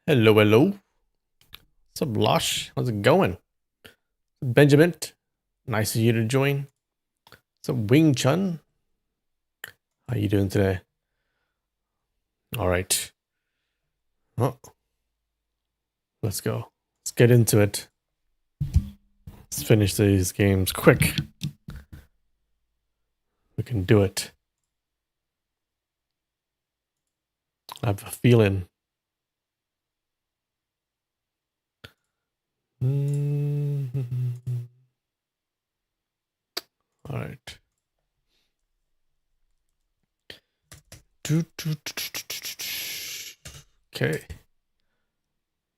Hello, hello. What's up, Losh? How's it going? Benjamin, nice of you to join. What's up, Wing Chun? How you doing today? All right. Oh, let's go. Let's get into it. Let's finish these games quick. We can do it. I have a feeling. All right. Okay.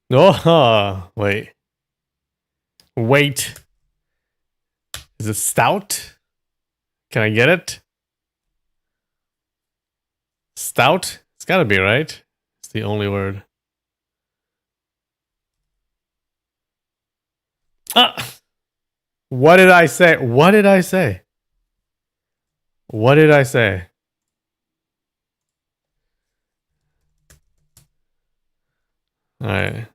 Oh, wait. Wait. Is it stout? Can I get it? Stout? It's gotta be, right? It's the only word. Ah! What did I say? What did I say? What did I say? All right.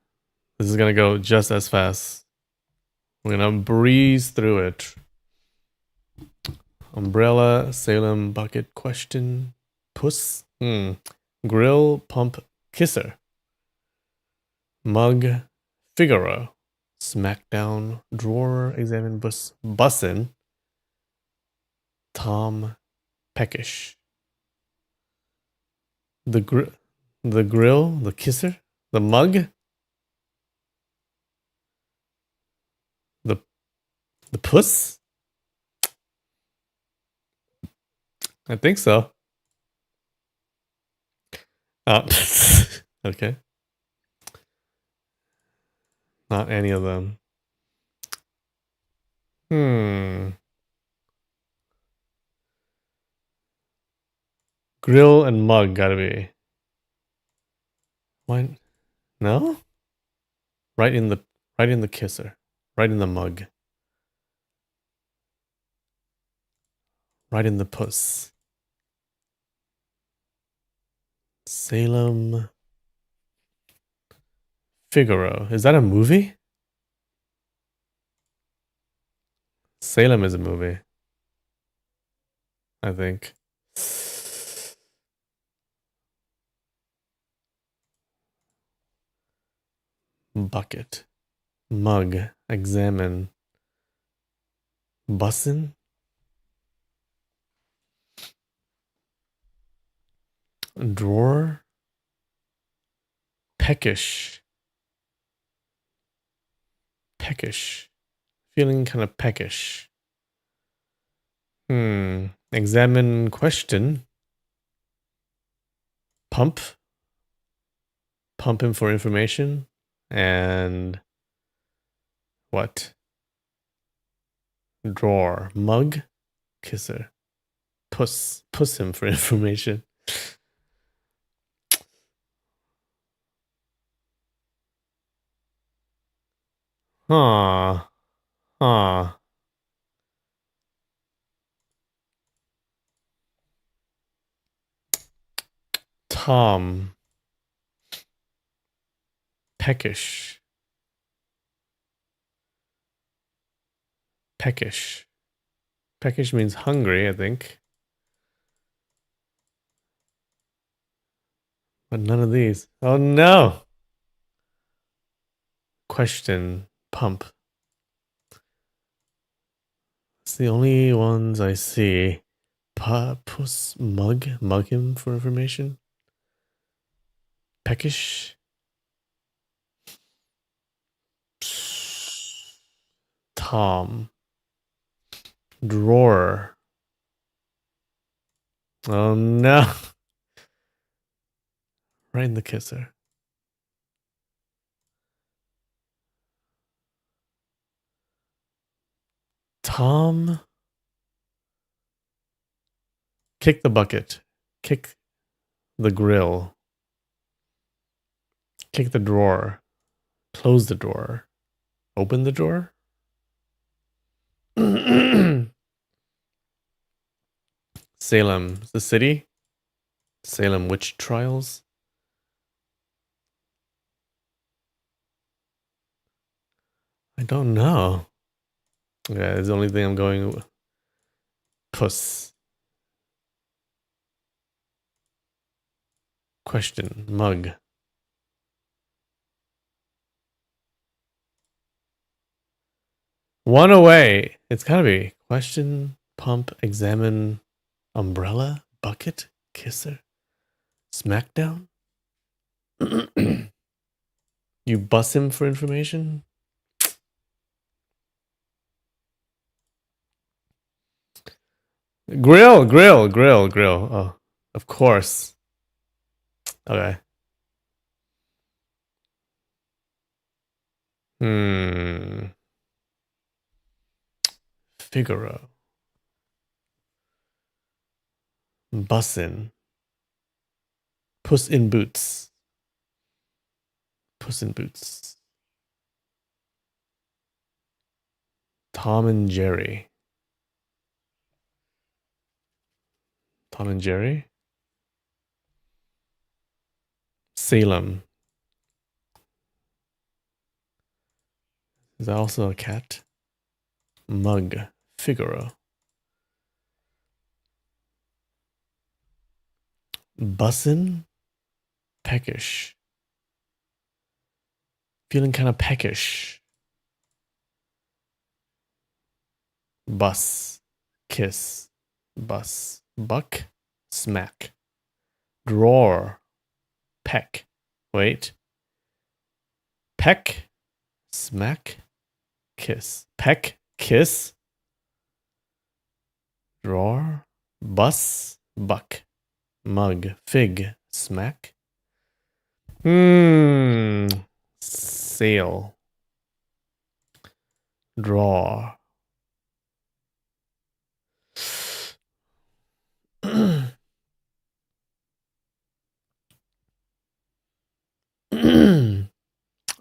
This is going to go just as fast. We're going to breeze through it. Umbrella, Salem, bucket, question, puss, grill, pump, kisser, mug, Figaro, smackdown, drawer, examine, bussin, Tom, peckish. The grill, the kisser, the mug, the puss. I think so. Okay. Not any of them. Grill and mug gotta be. What? No? Right in the kisser. Right in the mug. Right in the puss. Salem Figaro. Is that a movie? Salem is a movie. I think. Bucket. Mug. Examine. Bussin? Drawer? Peckish. Peckish. Feeling kind of peckish. Examine question. Pump. Pump him for information. And what? Drawer. Mug. Kisser. Puss him for information. Huh. Huh. Tom. Peckish. Peckish. Peckish means hungry, I think. But none of these. Oh no. Question. Pump. It's the only ones I see. Puss. Mug. Mug him for information. Peckish. Tom. Drawer. Oh no. Right in the kisser. Tom. Kick the bucket. Kick the grill. Kick the drawer. Close the drawer. Open the drawer. Salem, the city. Salem witch trials. I don't know. Okay, it's the only thing I'm going with. Puss. Question. Mug. One away. It's gotta be. Question. Pump. Examine. Umbrella. Bucket. Kisser. Smackdown. You bust him for information? Grill. Oh, of course. Okay. Figaro. Bussin. Puss in Boots. Puss in Boots. Tom and Jerry. Tom and Jerry. Salem. Is that also a cat? Mug. Figaro. Bussin. Peckish. Feeling kind of peckish. Bus. Kiss. Bus. Buck. Smack. Drawer. Peck. Wait. Peck. Smack. Kiss. Peck. Kiss. Drawer. Bus. Buck. Mug. Fig. Smack. Sail. Draw.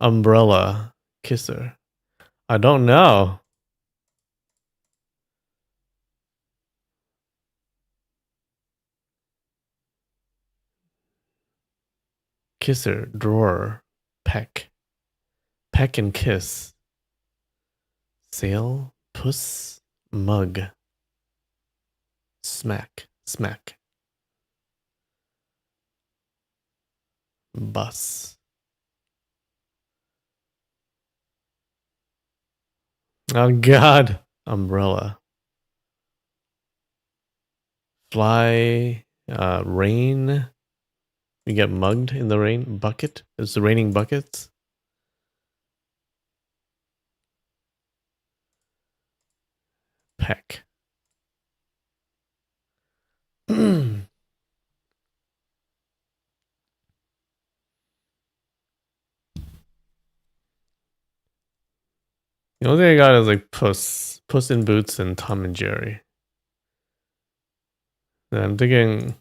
Umbrella. Kisser. I don't know. Kisser. Drawer. Peck. Peck and kiss. Sail. Puss. Mug. Smack. Smack. Bus. Oh God. Umbrella. Fly. Rain. You get mugged in the rain. Bucket. It's raining buckets. Peck. The only thing I got is like Puss. Puss in Boots and Tom and Jerry. And I'm thinking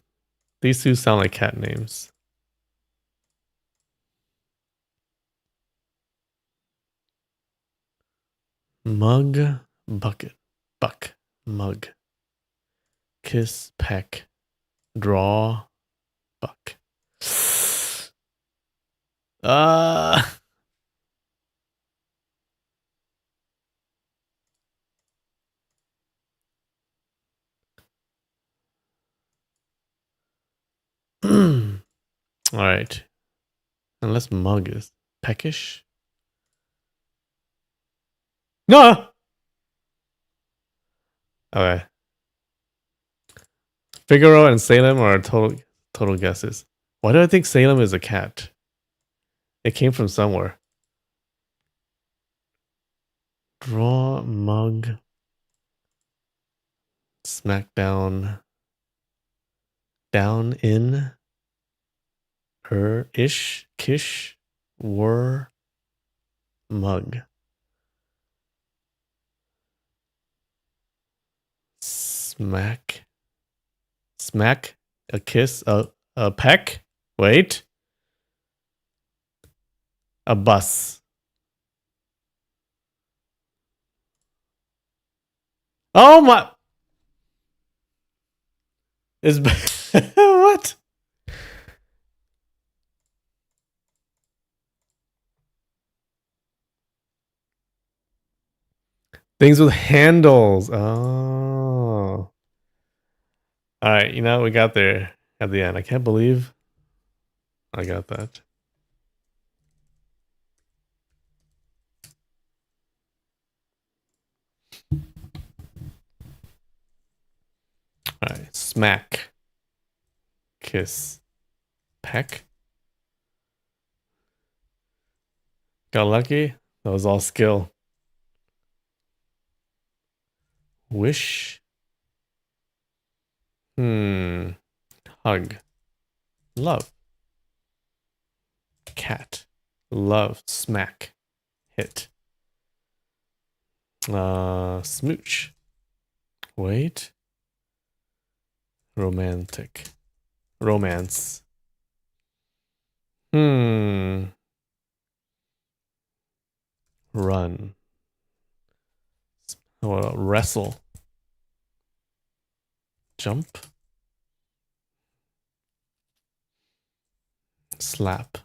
these two sound like cat names. Mug, bucket, buck, mug. Kiss, peck, draw, buck. All right. Unless mug is peckish. No. Okay. Figaro and Salem are total guesses. Why do I think Salem is a cat? It came from somewhere. Draw, mug, smackdown, down in, her, ish, kish, were, mug. Smack, smack, a kiss, a peck. Wait, a bus. Oh my! Is what? Things with handles. Oh. All right, you know, we got there at the end. I can't believe I got that. All right, smack, kiss, peck. Got lucky. That was all skill. Wish. Hug. Love. Cat. Love. Smack. Hit. Smooch. Wait. Romantic. Romance. Run. How about wrestle? Jump. Slap.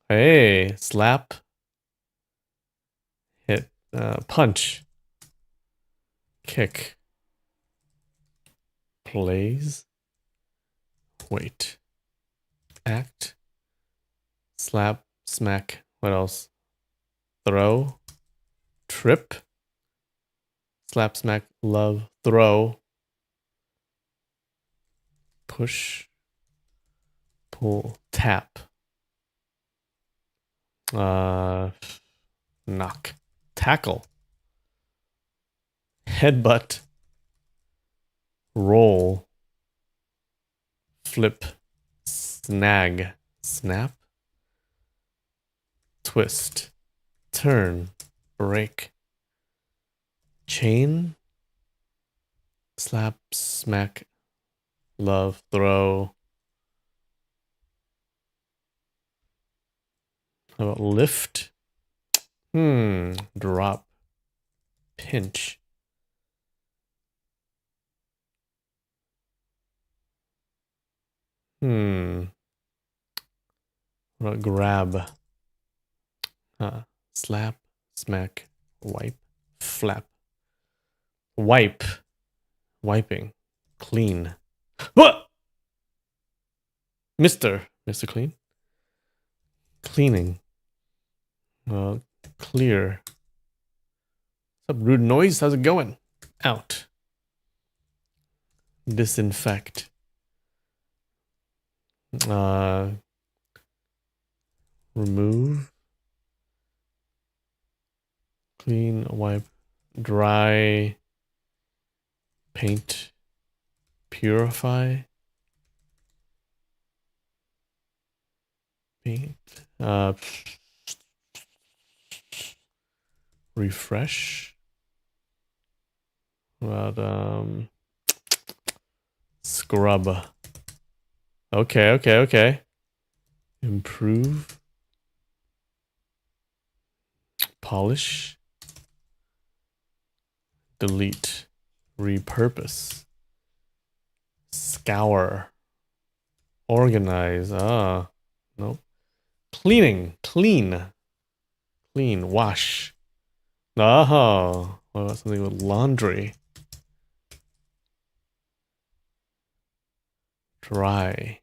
Hey, slap. Hit. Punch. Kick. Plays. Wait. Act. Slap. Smack. What else? Throw. Trip. Slap, smack, love, throw. Push. Pull. Tap. Knock. Tackle. Headbutt. Roll. Flip. Snag. Snap. Twist. Turn. Break. Chain. Slap, smack, love, throw. How about lift? Drop. Pinch. What about grab? Slap, smack, wipe, flap. Wipe. Wiping. Clean. What? Mr. Clean. Cleaning. Clear. What's up, rude noise? How's it going? Out. Disinfect. Remove. Clean, wipe, dry, paint, purify, paint, refresh. What about scrub? Okay. Improve. Polish. Delete. Repurpose. Scour. Organize. Nope. Cleaning. Clean. Wash. Oh. What about something with laundry? Dry.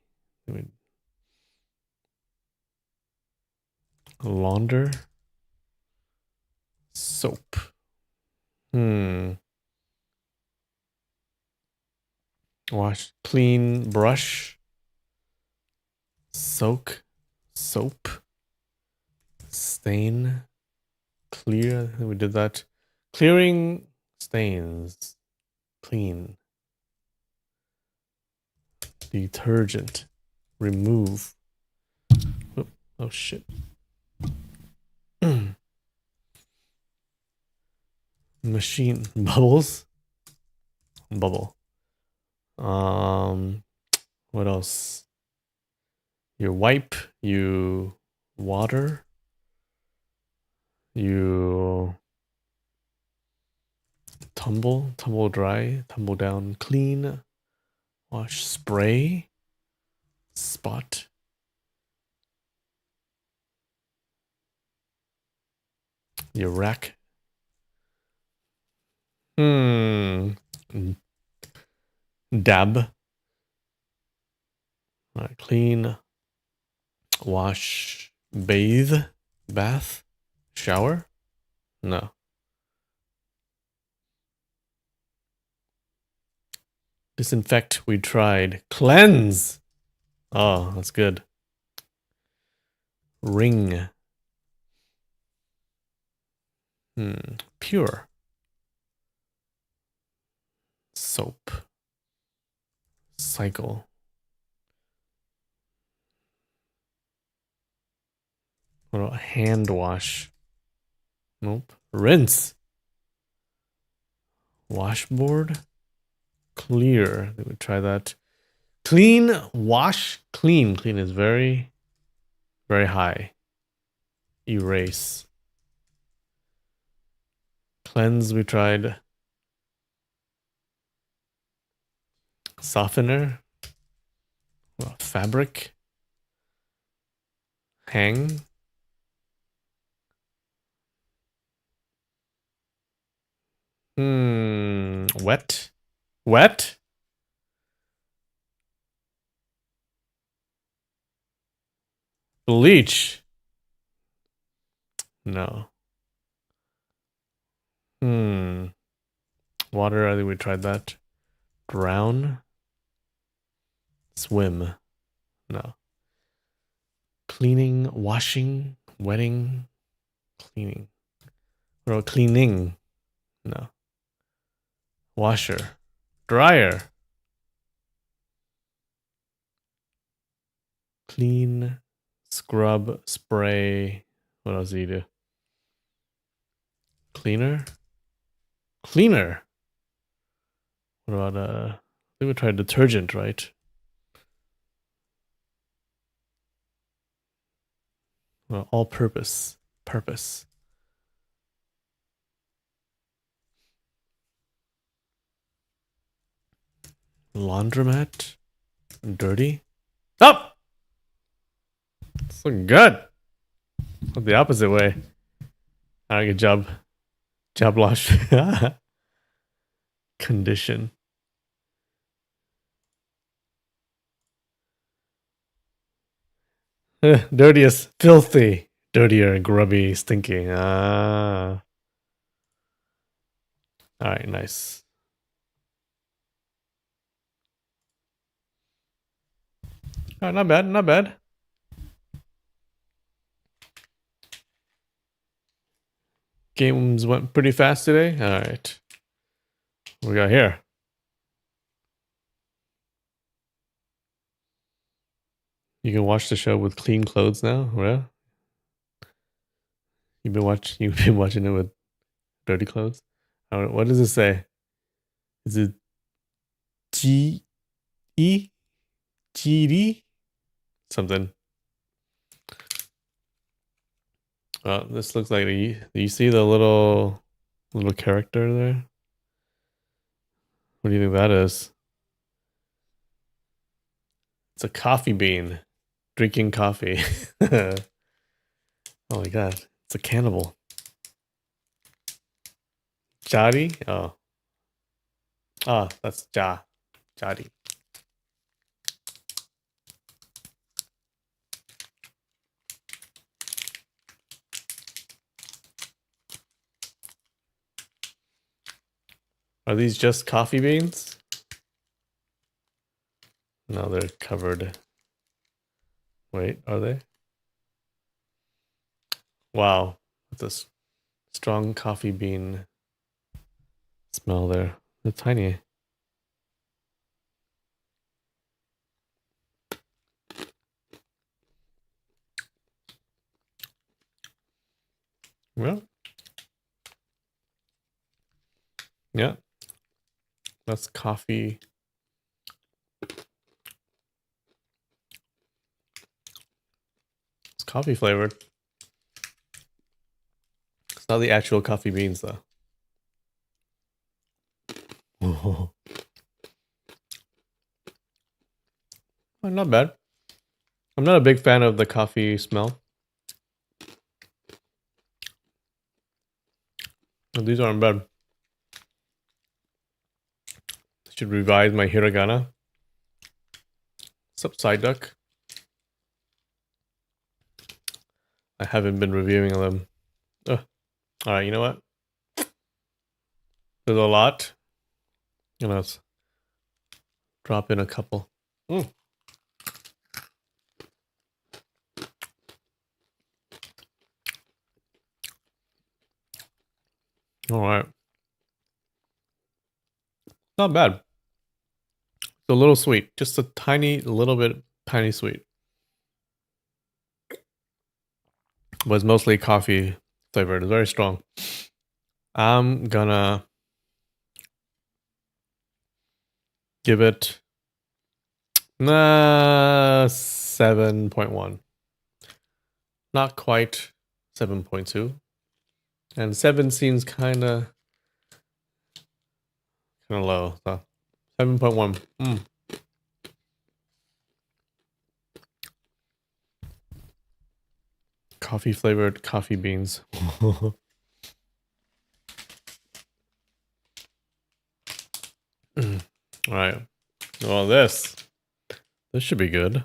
Launder. Soap. Wash. Clean. Brush. Soak. Soap. Stain. Clear. I think we did that. Clearing stains. Clean. Detergent. Remove. Oh shit. Machine. Bubbles. Bubble. What else? You wipe. You water. You tumble dry, tumble down, clean, wash, spray, spot. You rack. Dab. All right, clean, wash, bathe, bath, shower. No. Disinfect, we tried. Cleanse. Oh, that's good. Ring. Pure. Soap. Cycle. What about hand wash? Nope. Rinse. Washboard. Clear. We would try that. Clean, wash, clean. Clean is very, very high. Erase. Cleanse, we tried. Softener. Well, fabric. Hang. Wet. Wet? Bleach. No. Water, I think we tried that. Drown. Swim. No. Cleaning, washing, wetting, cleaning. What about cleaning? No. Washer. Dryer. Clean, scrub, spray. What else do you do? Cleaner? Cleaner. What about I think we tried detergent, right? Well, all purpose. Purpose. Laundromat. Dirty. Up. Oh! So good. Went the opposite way. All right, good job. Job loss. Condition. Dirtiest, filthy, dirtier, grubby, stinky. Ah. All right, nice. All right, not bad, not bad. Games went pretty fast today. All right. What we got here? You can watch the show with clean clothes now. Well, you've been watching it with dirty clothes. What does it say? Is it G E G D something? This looks like you see the little character there. What do you think that is? It's a coffee bean drinking coffee. Oh my god, it's a cannibal. Jadi? Oh. Ah, that's Jadi. Are these just coffee beans? No, they're covered. Wait, are they? Wow, that's a strong coffee bean smell there. They're tiny. Well, yeah, that's coffee. It's coffee flavored. It's not the actual coffee beans though. Oh, not bad. I'm not a big fan of the coffee smell. But these aren't bad. Should revise my hiragana. What's up, Side Duck? I haven't been reviewing them. Alright, you know what? There's a lot. Let's drop in a couple. Alright. Not bad. It's a little sweet. Just a little bit tiny sweet. But it's mostly coffee flavored. It's very strong. I'm gonna give it 7.1. Not quite 7.2. And 7 seems kind of low. So 7.1. Coffee flavored coffee beans. All right. Well, this should be good.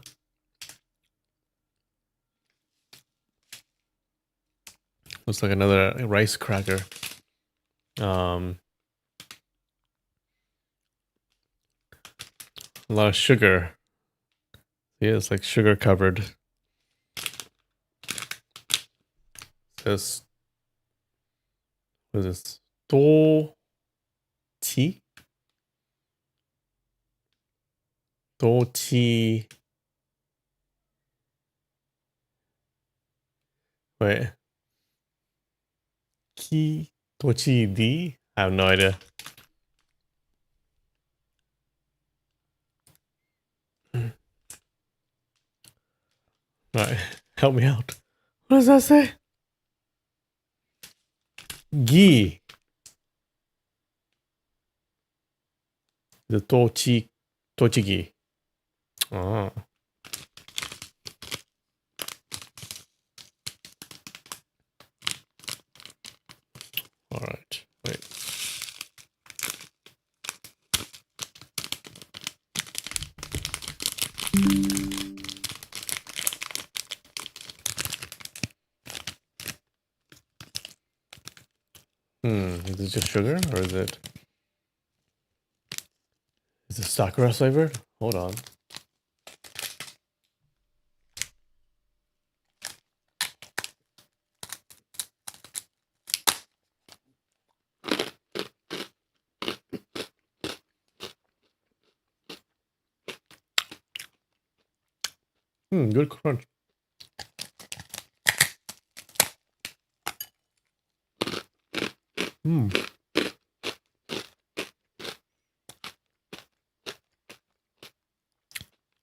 Looks like another rice cracker. A lot of sugar. Yeah, it's like sugar covered. Says, what is this? Do tea? Do tea. Wait. Ki Tochi D? I have no idea. Alright, help me out. What does that say? Gi. The Tochigi. Oh. Alright, wait. Is it just sugar or is it Sakura flavored? Hold on. Good crunch.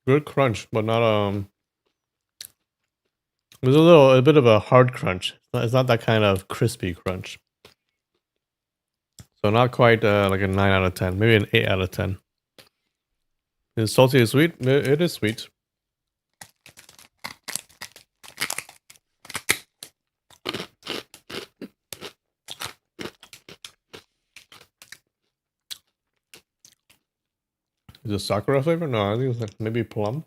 Good crunch, but not there's a bit of a hard crunch. It's not that kind of crispy crunch. So not quite like a 9 out of 10, maybe an 8 out of 10. Is it salty or sweet? It is sweet. Is it Sakura flavor? No, I think it's like maybe plum.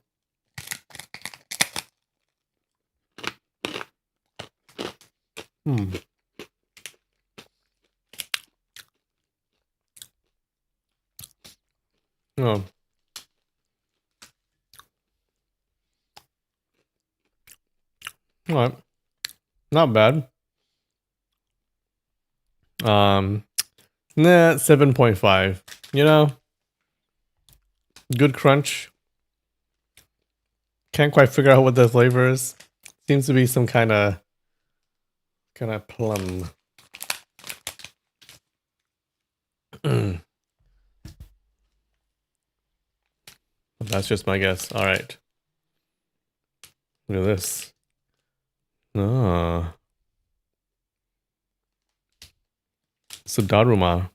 Oh. Alright. Not bad. Nah, 7.5. You know? Good crunch. Can't quite figure out what the flavor is. Seems to be some kind of plum. That's just my guess. All right. Look at this. Ah. Sudaruma.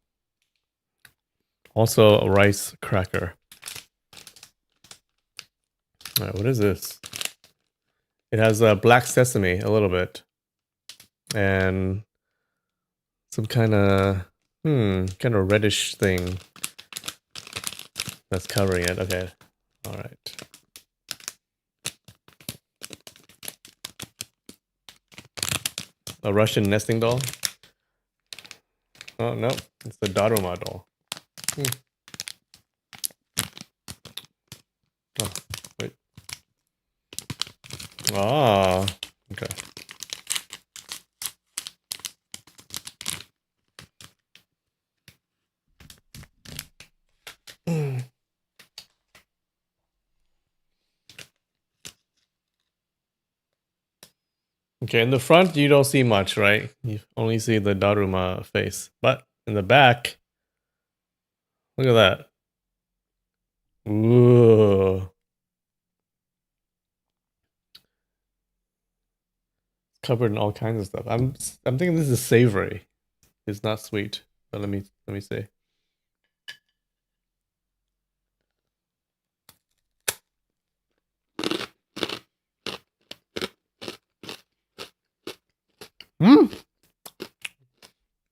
Also a rice cracker. All right, what is this? It has black sesame a little bit. And some kind of reddish thing. That's covering it. Okay. All right. A Russian nesting doll? Oh, no. It's the Daruma doll. Oh, wait. Ah, okay. Okay, in the front, you don't see much, right? You only see the Daruma face. But in the back, look at that. Ooh. Covered in all kinds of stuff. I'm thinking this is savory. It's not sweet. But let me see. Mmm.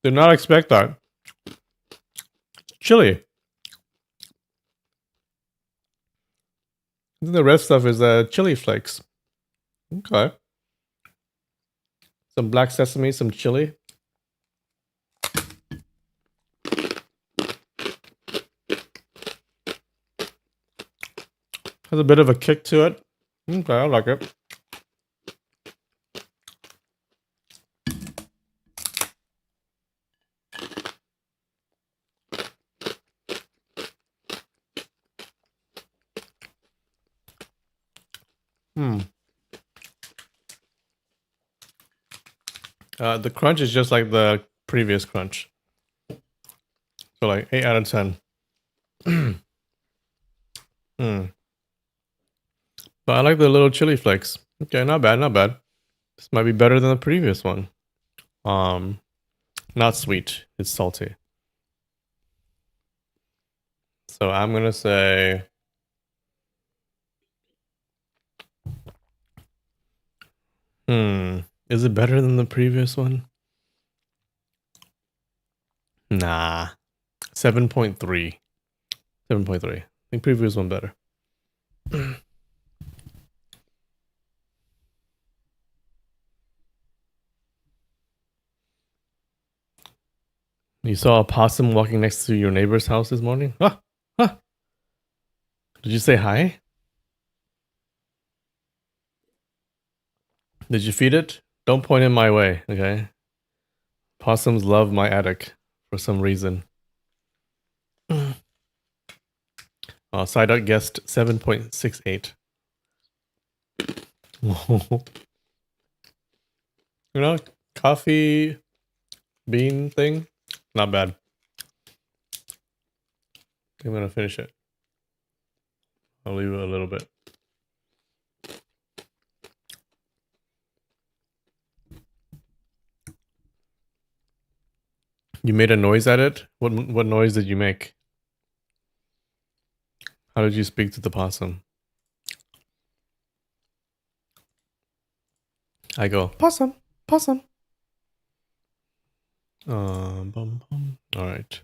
Did not expect that. Chili. The red stuff is chili flakes. Okay. Some black sesame, some chili. Has a bit of a kick to it. Okay, I like it. The crunch is just like the previous crunch. So like 8 out of 10. But I like the little chili flakes. Okay, not bad, not bad. This might be better than the previous one. Not sweet. It's salty. So I'm gonna say is it better than the previous one? Nah. 7.3. 7.3. I think previous one better. You saw a possum walking next to your neighbor's house this morning? Ah! Ah! Did you say hi? Did you feed it? Don't point in my way, okay? Possums love my attic for some reason. Side out guessed 7.68. You know, coffee bean thing, not bad. I'm gonna finish it. I'll leave it a little bit. You made a noise at it? What noise did you make? How did you speak to the possum? I go, possum, possum. Bum, bum. All right.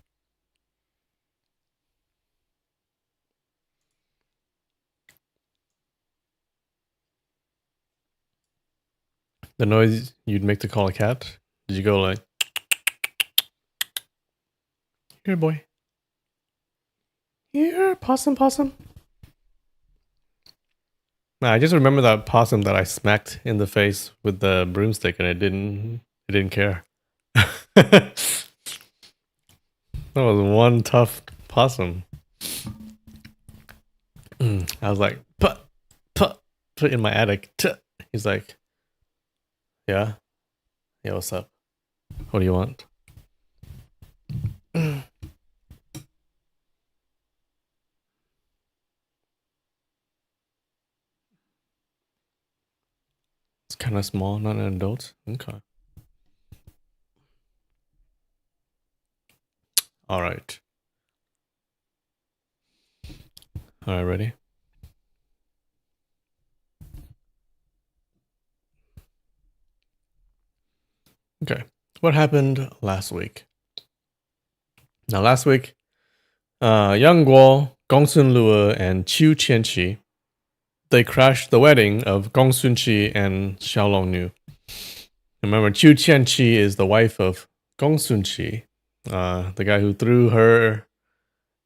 The noise you'd make to call a cat? Did you go like, here, boy? Here, possum, possum. Nah, I just remember that possum that I smacked in the face with the broomstick, and it didn't care. That was one tough possum. I was like, put in my attic. He's like, yeah, what's up? What do you want? It's kind of small, not an adult. Okay. All right. All right, ready? Okay. What happened last week? Now, last week, Yang Guo, Gongsun Lue, and Qiu Qianqi, they crashed the wedding of Gongsun Qi and Xiaolong Nu. Remember, Qiu Qianqi is the wife of Gongsun Qi, the guy who threw her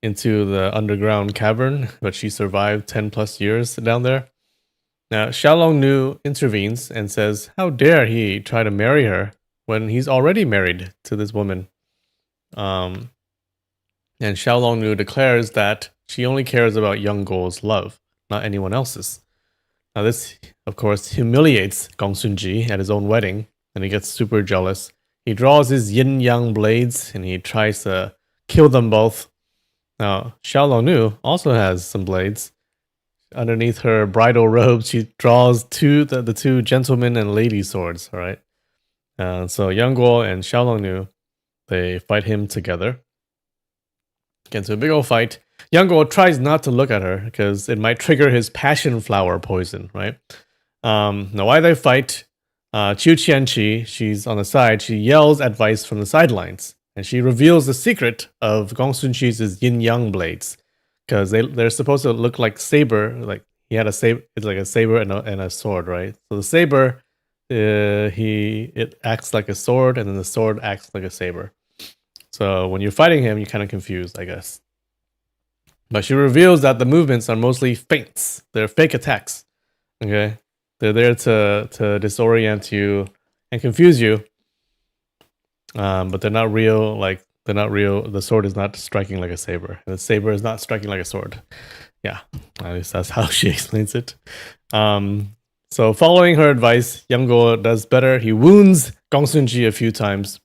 into the underground cavern, but she survived 10 plus years down there. Now, Xiaolong Nu intervenes and says, how dare he try to marry her when he's already married to this woman? And Xiaolong Nu declares that she only cares about Young Guo's love, not anyone else's. Now, this, of course, humiliates Gongsun Ji at his own wedding, and he gets super jealous. He draws his yin-yang blades, and he tries to kill them both. Now, Xiaolong Nu also has some blades. Underneath her bridal robe, she draws the two gentlemen and lady swords, all right? So Yang Guo and Xiaolong Nu, they fight him together. Get into a big old fight. Yang Guo tries not to look at her because it might trigger his passion flower poison, right? Now, while they fight, Qiu Qianqi, she's on the side, she yells advice from the sidelines. And she reveals the secret of Gongsun Qi's yin-yang blades. Because they're supposed to look like saber, like he had a saber, it's like a saber and a sword, right? So the saber, it acts like a sword, and then the sword acts like a saber. So when you're fighting him, you're kind of confused, I guess. But she reveals that the movements are mostly feints. They're fake attacks. Okay, they're there to disorient you and confuse you. But they're not real. Like they're not real. The sword is not striking like a saber, and the saber is not striking like a sword. Yeah, at least that's how she explains it. So following her advice, Yang Guo does better. He wounds Gongsun Ji a few times.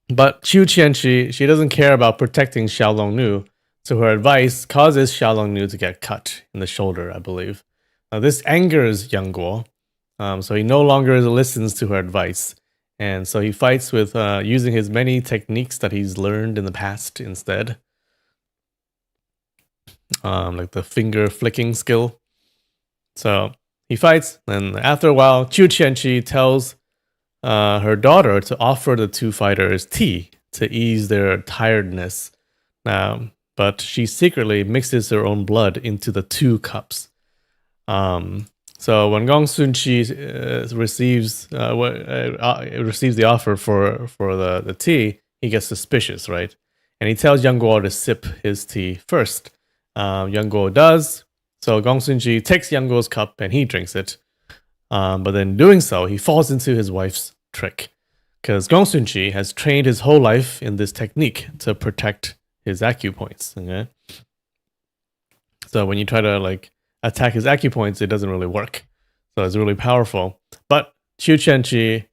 But Qiu Qianqi, she doesn't care about protecting Xiaolong Nu, so her advice causes Xiaolong Nu to get cut in the shoulder, I believe. Now, this angers Yang Guo, so he no longer listens to her advice. And so he fights with using his many techniques that he's learned in the past instead. Like the finger flicking skill. So he fights, and after a while, Qiu Qianqi tells her daughter to offer the two fighters tea to ease their tiredness. But she secretly mixes her own blood into the two cups. So when Gongsun Qi receives the offer for the tea, he gets suspicious, right? And he tells Yang Guo to sip his tea first. Yang Guo does. So Gongsun Qi takes Yang Guo's cup and he drinks it. But then doing so, he falls into his wife's trick. Because Gongsun Qi has trained his whole life in this technique to protect his acupoints. Okay? So when you try to attack his acupoints, it doesn't really work. So it's really powerful. But Qiu Qianqi,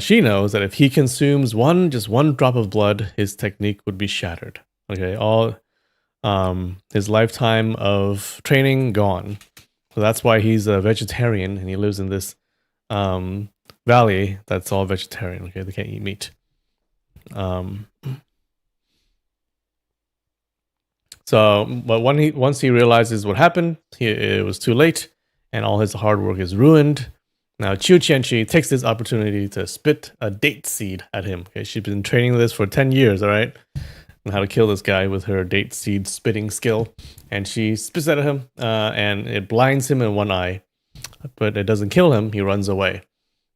she knows that if he consumes just one drop of blood, his technique would be shattered. Okay, all his lifetime of training gone. So that's why he's a vegetarian, and he lives in this valley that's all vegetarian. Okay, they can't eat meat. But once he realizes what happened, it was too late, and all his hard work is ruined. Now, Qiu Qianqi takes this opportunity to spit a date seed at him. Okay, she's been training this for 10 years, all right? And how to kill this guy with her date seed spitting skill. And she spits at him, and it blinds him in one eye. But it doesn't kill him, he runs away.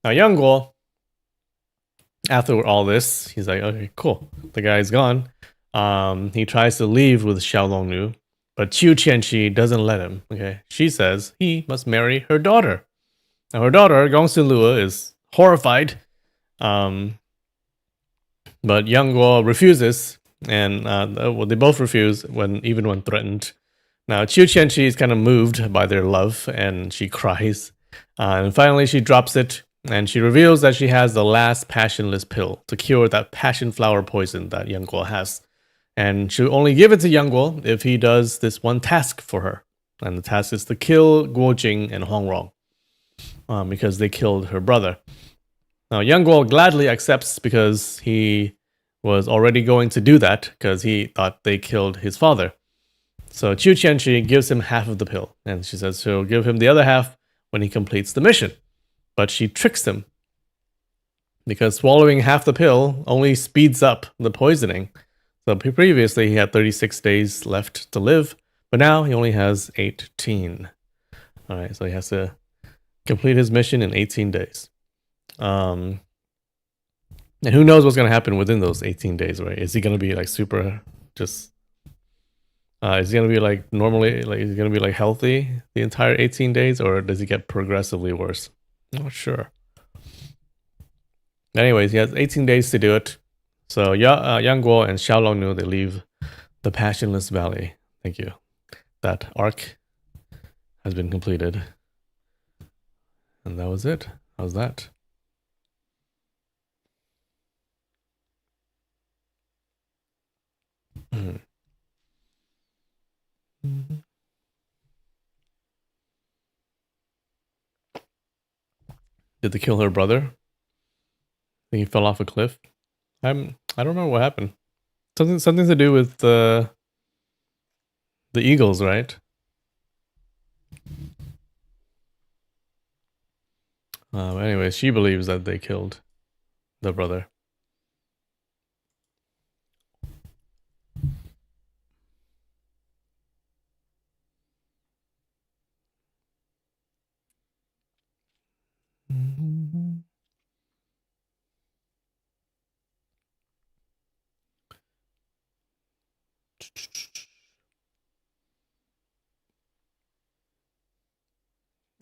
Now, Yang Guo, after all this, he's like, okay, cool. The guy's gone. He tries to leave with Xiaolong Nu, but Qiu Qianqi doesn't let him. Okay, she says he must marry her daughter. Now, her daughter, Gongsun Lue, is horrified. But Yang Guo refuses, and they both refuse even when threatened. Now, Qiu Qianqi is kind of moved by their love, and she cries. And finally, she drops it, and she reveals that she has the last passionless pill to cure that passion flower poison that Yang Guo has. And she'll only give it to Yang Guo if he does this one task for her. And the task is to kill Guo Jing and Huang Rong, because they killed her brother. Now, Yang Guo gladly accepts because he was already going to do that because he thought they killed his father. So Qiu Qianqi gives him half of the pill, and she says she'll give him the other half when he completes the mission. But she tricks him because swallowing half the pill only speeds up the poisoning. So previously he had 36 days left to live, but now he only has 18. All right, so he has to complete his mission in 18 days. And who knows what's going to happen within those 18 days, right? Is he going to be like super just is he going to be like normally, like is he going to be like healthy the entire 18 days, or does he get progressively worse? I'm not sure. Anyways, he has 18 days to do it. So Yang Guo and Xiaolong Nu, they leave the Passionless Valley. Thank you. That arc has been completed. And that was it. How's that? Did they kill her brother? I think he fell off a cliff. I don't remember what happened. Something to do with the eagles, right? Anyway, she believes that they killed the brother.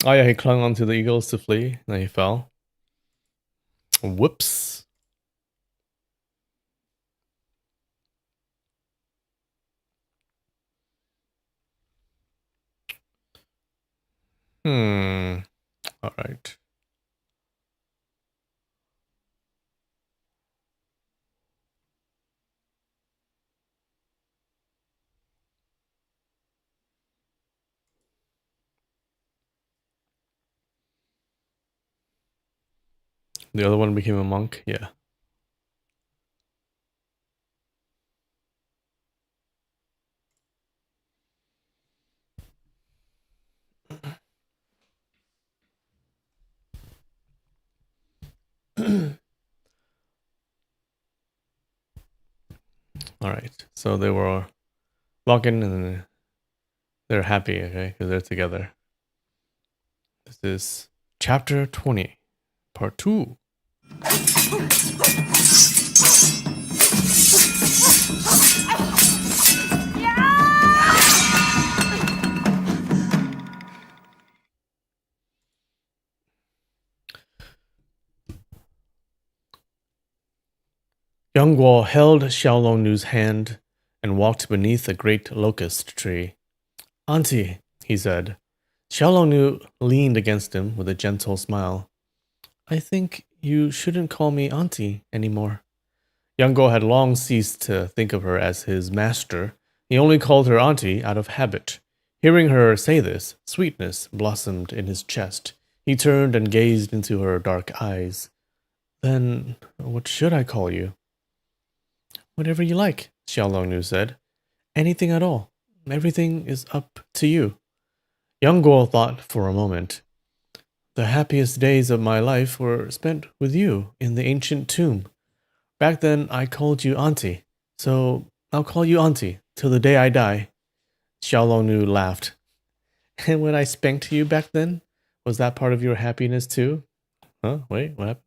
Oh yeah, he clung onto the eagles to flee, and then he fell. Whoops. All right. The other one became a monk. Yeah. All right. So they were walking and they're happy, okay, because they're together. This is chapter 20, part 2. Yang Guo held Xiaolong Nu's hand and walked beneath a great locust tree. Auntie, he said. Xiaolong Nu leaned against him with a gentle smile. I think you shouldn't call me auntie anymore. Yang Guo had long ceased to think of her as his master. He only called her auntie out of habit. Hearing her say this, sweetness blossomed in his chest. He turned and gazed into her dark eyes. Then what should I call you? Whatever you like, Xiaolong Nu said. Anything at all. Everything is up to you. Yang Guo thought for a moment. The happiest days of my life were spent with you in the ancient tomb. Back then, I called you auntie, so I'll call you auntie till the day I die. Xiaolong Nu laughed. And when I spanked you back then, was that part of your happiness too? Huh? Wait, what happened?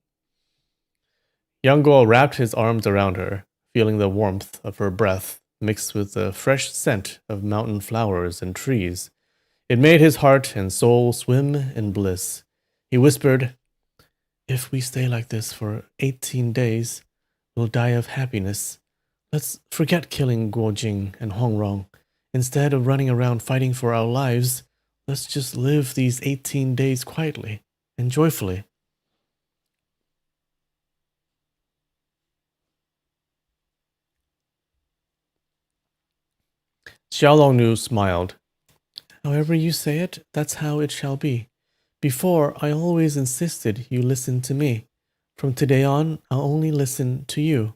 Yang Guo wrapped his arms around her, feeling the warmth of her breath mixed with the fresh scent of mountain flowers and trees. It made his heart and soul swim in bliss. He whispered, If we stay like this for 18 days, we'll die of happiness. Let's forget killing Guo Jing and Hong Rong. Instead of running around fighting for our lives, let's just live these 18 days quietly and joyfully. Xiaolong Nu smiled. However you say it, that's how it shall be. Before, I always insisted you listen to me. From today on, I'll only listen to you.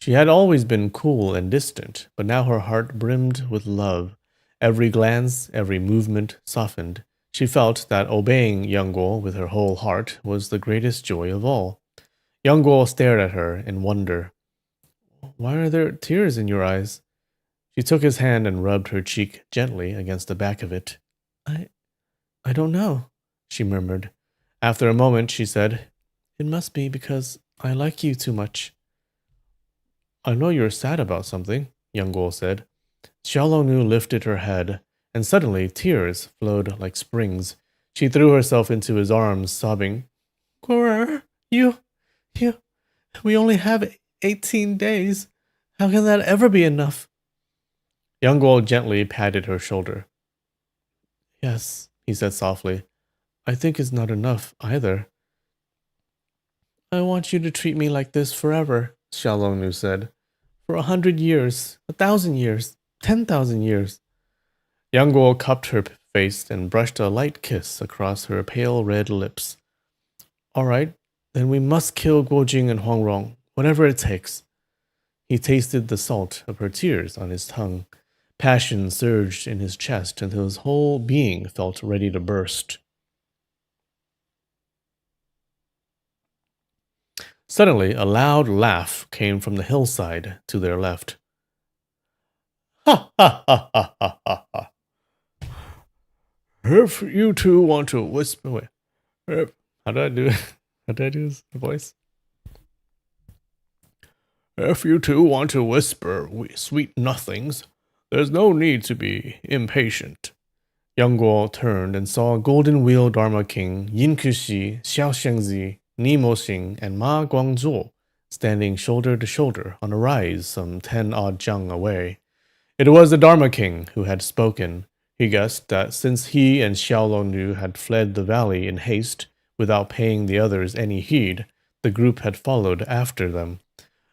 She had always been cool and distant, but now her heart brimmed with love. Every glance, every movement softened. She felt that obeying Yang Guo with her whole heart was the greatest joy of all. Yang Guo stared at her in wonder. why are there tears in your eyes? She took his hand and rubbed her cheek gently against the back of it. I I don't know, she murmured. After a moment, she said, It must be because I like you too much. I know you're sad about something, Young Guo said. Xiaolongnu lifted her head, and suddenly tears flowed like springs. She threw herself into his arms, sobbing, Guo'er, you, we only have 18 days. How can that ever be enough? Young Guo gently patted her shoulder. Yes, he said softly. I think it's not enough either. I want you to treat me like this forever, Xiaolongnu said. For 100 years, 1,000 years, 10,000 years. Yang Guo cupped her face and brushed a light kiss across her pale red lips. All right, then we must kill Guojing and Huangrong, whatever it takes. He tasted the salt of her tears on his tongue. Passion surged in his chest until his whole being felt ready to burst. Suddenly, a loud laugh came from the hillside to their left. Ha ha ha ha ha ha ha. If you two want to whisper, wait, how do I do it? How do I do this voice? If you two want to whisper sweet nothings, there's no need to be impatient. Yang Guo turned and saw Golden Wheel Dharma King Yin Kuxi, Xiao Shengzi, Ni Moxing, and Ma Guangzhou standing shoulder to shoulder on a rise some 10-odd zhang away. It was the Dharma King who had spoken. He guessed that since he and Xiaolongnu had fled the valley in haste, without paying the others any heed, the group had followed after them.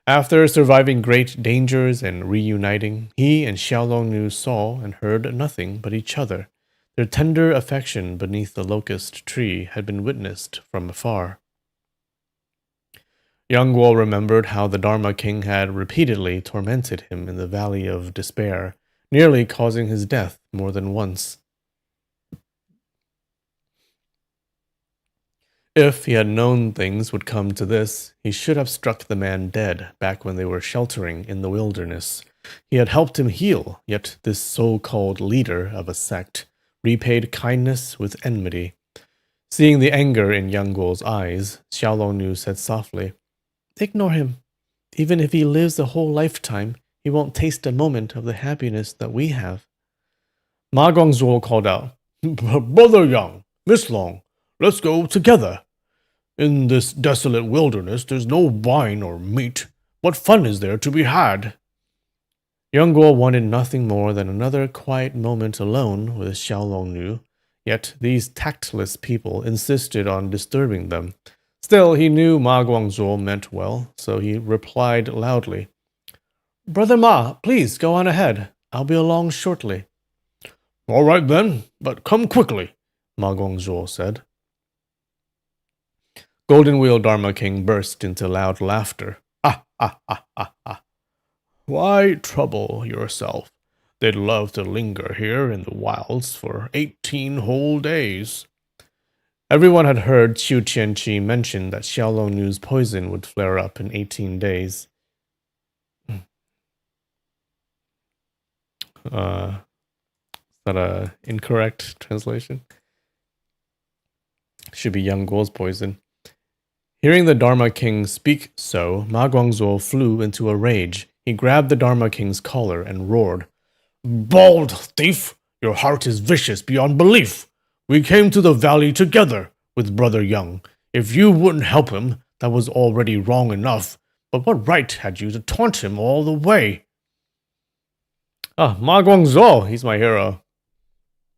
After surviving great dangers and reuniting, he and Xiaolongnu saw and heard nothing but each other. Their tender affection beneath the locust tree had been witnessed from afar. Yang Guo remembered how the Dharma King had repeatedly tormented him in the Valley of Despair, nearly causing his death more than once. If he had known things would come to this, he should have struck the man dead back when they were sheltering in the wilderness. He had helped him heal, yet this so-called leader of a sect repaid kindness with enmity. Seeing the anger in Yang Guo's eyes, Xiaolongnu said softly, Ignore him. Even if he lives a whole lifetime, he won't taste a moment of the happiness that we have. Ma Guangzhou called out, Brother Yang, Miss Long, let's go together. In this desolate wilderness, there's no wine or meat. What fun is there to be had? Yang Guo wanted nothing more than another quiet moment alone with Xiaolongnu, yet these tactless people insisted on disturbing them. Still, he knew Ma Guangzhou meant well, so he replied loudly, Brother Ma, please go on ahead. I'll be along shortly. All right then, but come quickly, Ma Guangzhou said. Golden Wheel Dharma King burst into loud laughter. Ha ha ha ha ha. Why trouble yourself? They'd love to linger here in the wilds for 18 whole days. Everyone had heard Qiu Qianqi mention that Xiaolongnu's poison would flare up in 18 days. Is that an incorrect translation? Should be Yang Guo's poison. Hearing the Dharma King speak so, Ma Guangzhou flew into a rage. He grabbed the Dharma King's collar and roared, Bald thief! Your heart is vicious beyond belief! We came to the valley together with Brother Yang. If you wouldn't help him, that was already wrong enough. But what right had you to taunt him all the way? Ah, Ma Guangzhou, he's my hero.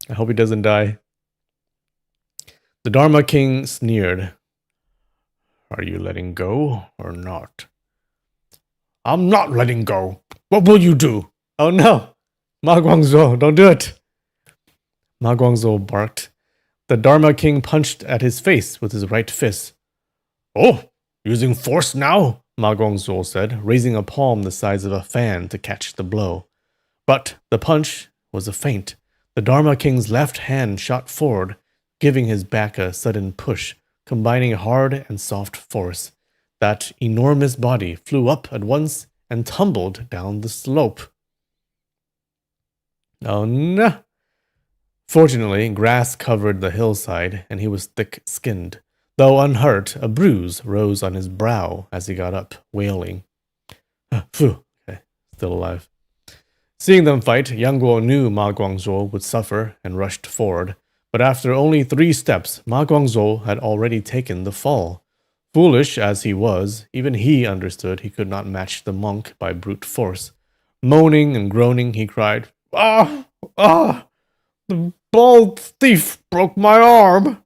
I hope he doesn't die. The Dharma King sneered. Are you letting go or not? I'm not letting go. What will you do? Oh no! Ma Guangzhou, don't do it! Ma Guangzhou barked. The Dharma King punched at his face with his right fist. Oh, using force now? Ma Guangzhou said, raising a palm the size of a fan to catch the blow. But the punch was a feint. The Dharma King's left hand shot forward, giving his back a sudden push, combining hard and soft force. That enormous body flew up at once and tumbled down the slope. Oh no! Fortunately, grass covered the hillside, and he was thick-skinned. Though unhurt, a bruise rose on his brow as he got up, wailing. Phew. Okay, still alive. Seeing them fight, Yang Guo knew Ma Guangzhou would suffer and rushed forward. But after only 3 steps, Ma Guangzhou had already taken the fall. Foolish as he was, even he understood he could not match the monk by brute force. Moaning and groaning, he cried, "Ah! Ah! The bald thief broke my arm!"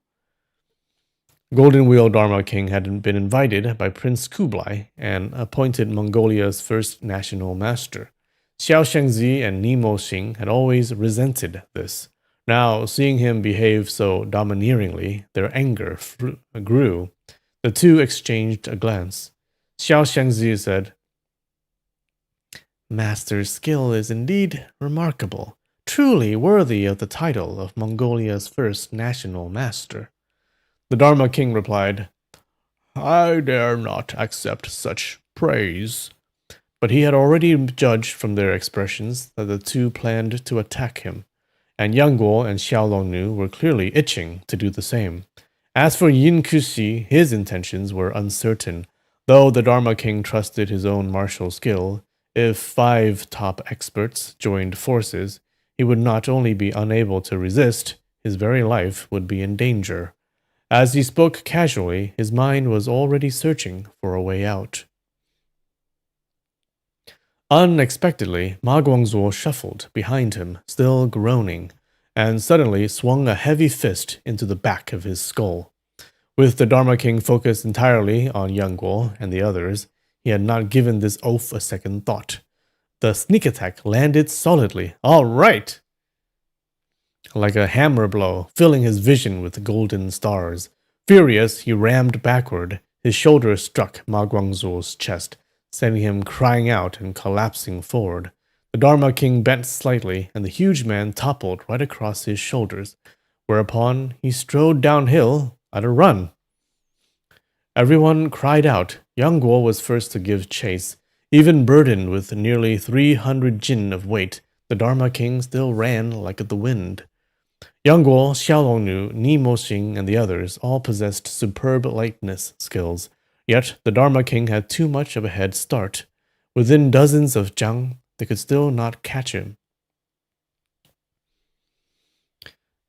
Golden Wheel Dharma King had been invited by Prince Kublai and appointed Mongolia's first national master. Xiao Shengzi and Nimo Xing had always resented this. Now, seeing him behave so domineeringly, their anger grew. The two exchanged a glance. Xiao Shengzi said, "Master's skill is indeed remarkable, truly worthy of the title of Mongolia's first national master." The Dharma King replied, "I dare not accept such praise." But he had already judged from their expressions that the two planned to attack him, and Yang Guo and Xiaolongnu were clearly itching to do the same. As for Yin Kuxi, his intentions were uncertain, though the Dharma King trusted his own martial skill. If 5 top experts joined forces, he would not only be unable to resist, his very life would be in danger. As he spoke casually, his mind was already searching for a way out. Unexpectedly, Ma Guangzhou shuffled behind him, still groaning, and suddenly swung a heavy fist into the back of his skull. With the Dharma King focused entirely on Yang Guo and the others, he had not given this oaf a second thought. The sneak attack landed solidly. All right! Like a hammer blow, filling his vision with golden stars. Furious, he rammed backward. His shoulder struck Ma Guangzhou's chest, sending him crying out and collapsing forward. The Dharma King bent slightly, and the huge man toppled right across his shoulders, whereupon he strode downhill at a run. Everyone cried out. Yang Guo was first to give chase. Even burdened with nearly 300 jin of weight, the Dharma King still ran like the wind. Yang Guo, Xiaolongnu, Nimo Xing, and the others all possessed superb lightness skills. Yet the Dharma King had too much of a head start. Within dozens of zhang, they could still not catch him.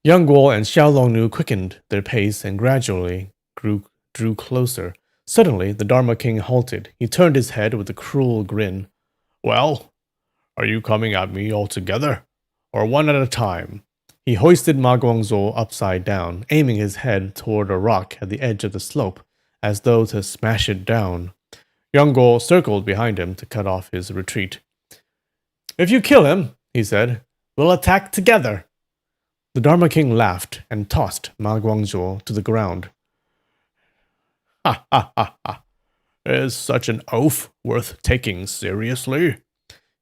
Yang Guo and Xiaolongnu quickened their pace and gradually drew closer. Suddenly, the Dharma King halted. He turned his head with a cruel grin. "Well, are you coming at me all together, or one at a time?" He hoisted Ma Guangzhou upside down, aiming his head toward a rock at the edge of the slope, as though to smash it down. Yang Guo circled behind him to cut off his retreat. "If you kill him," he said, "we'll attack together." The Dharma King laughed and tossed Ma Guangzhou to the ground. "Ha ha ha ha! Is such an oaf worth taking seriously?"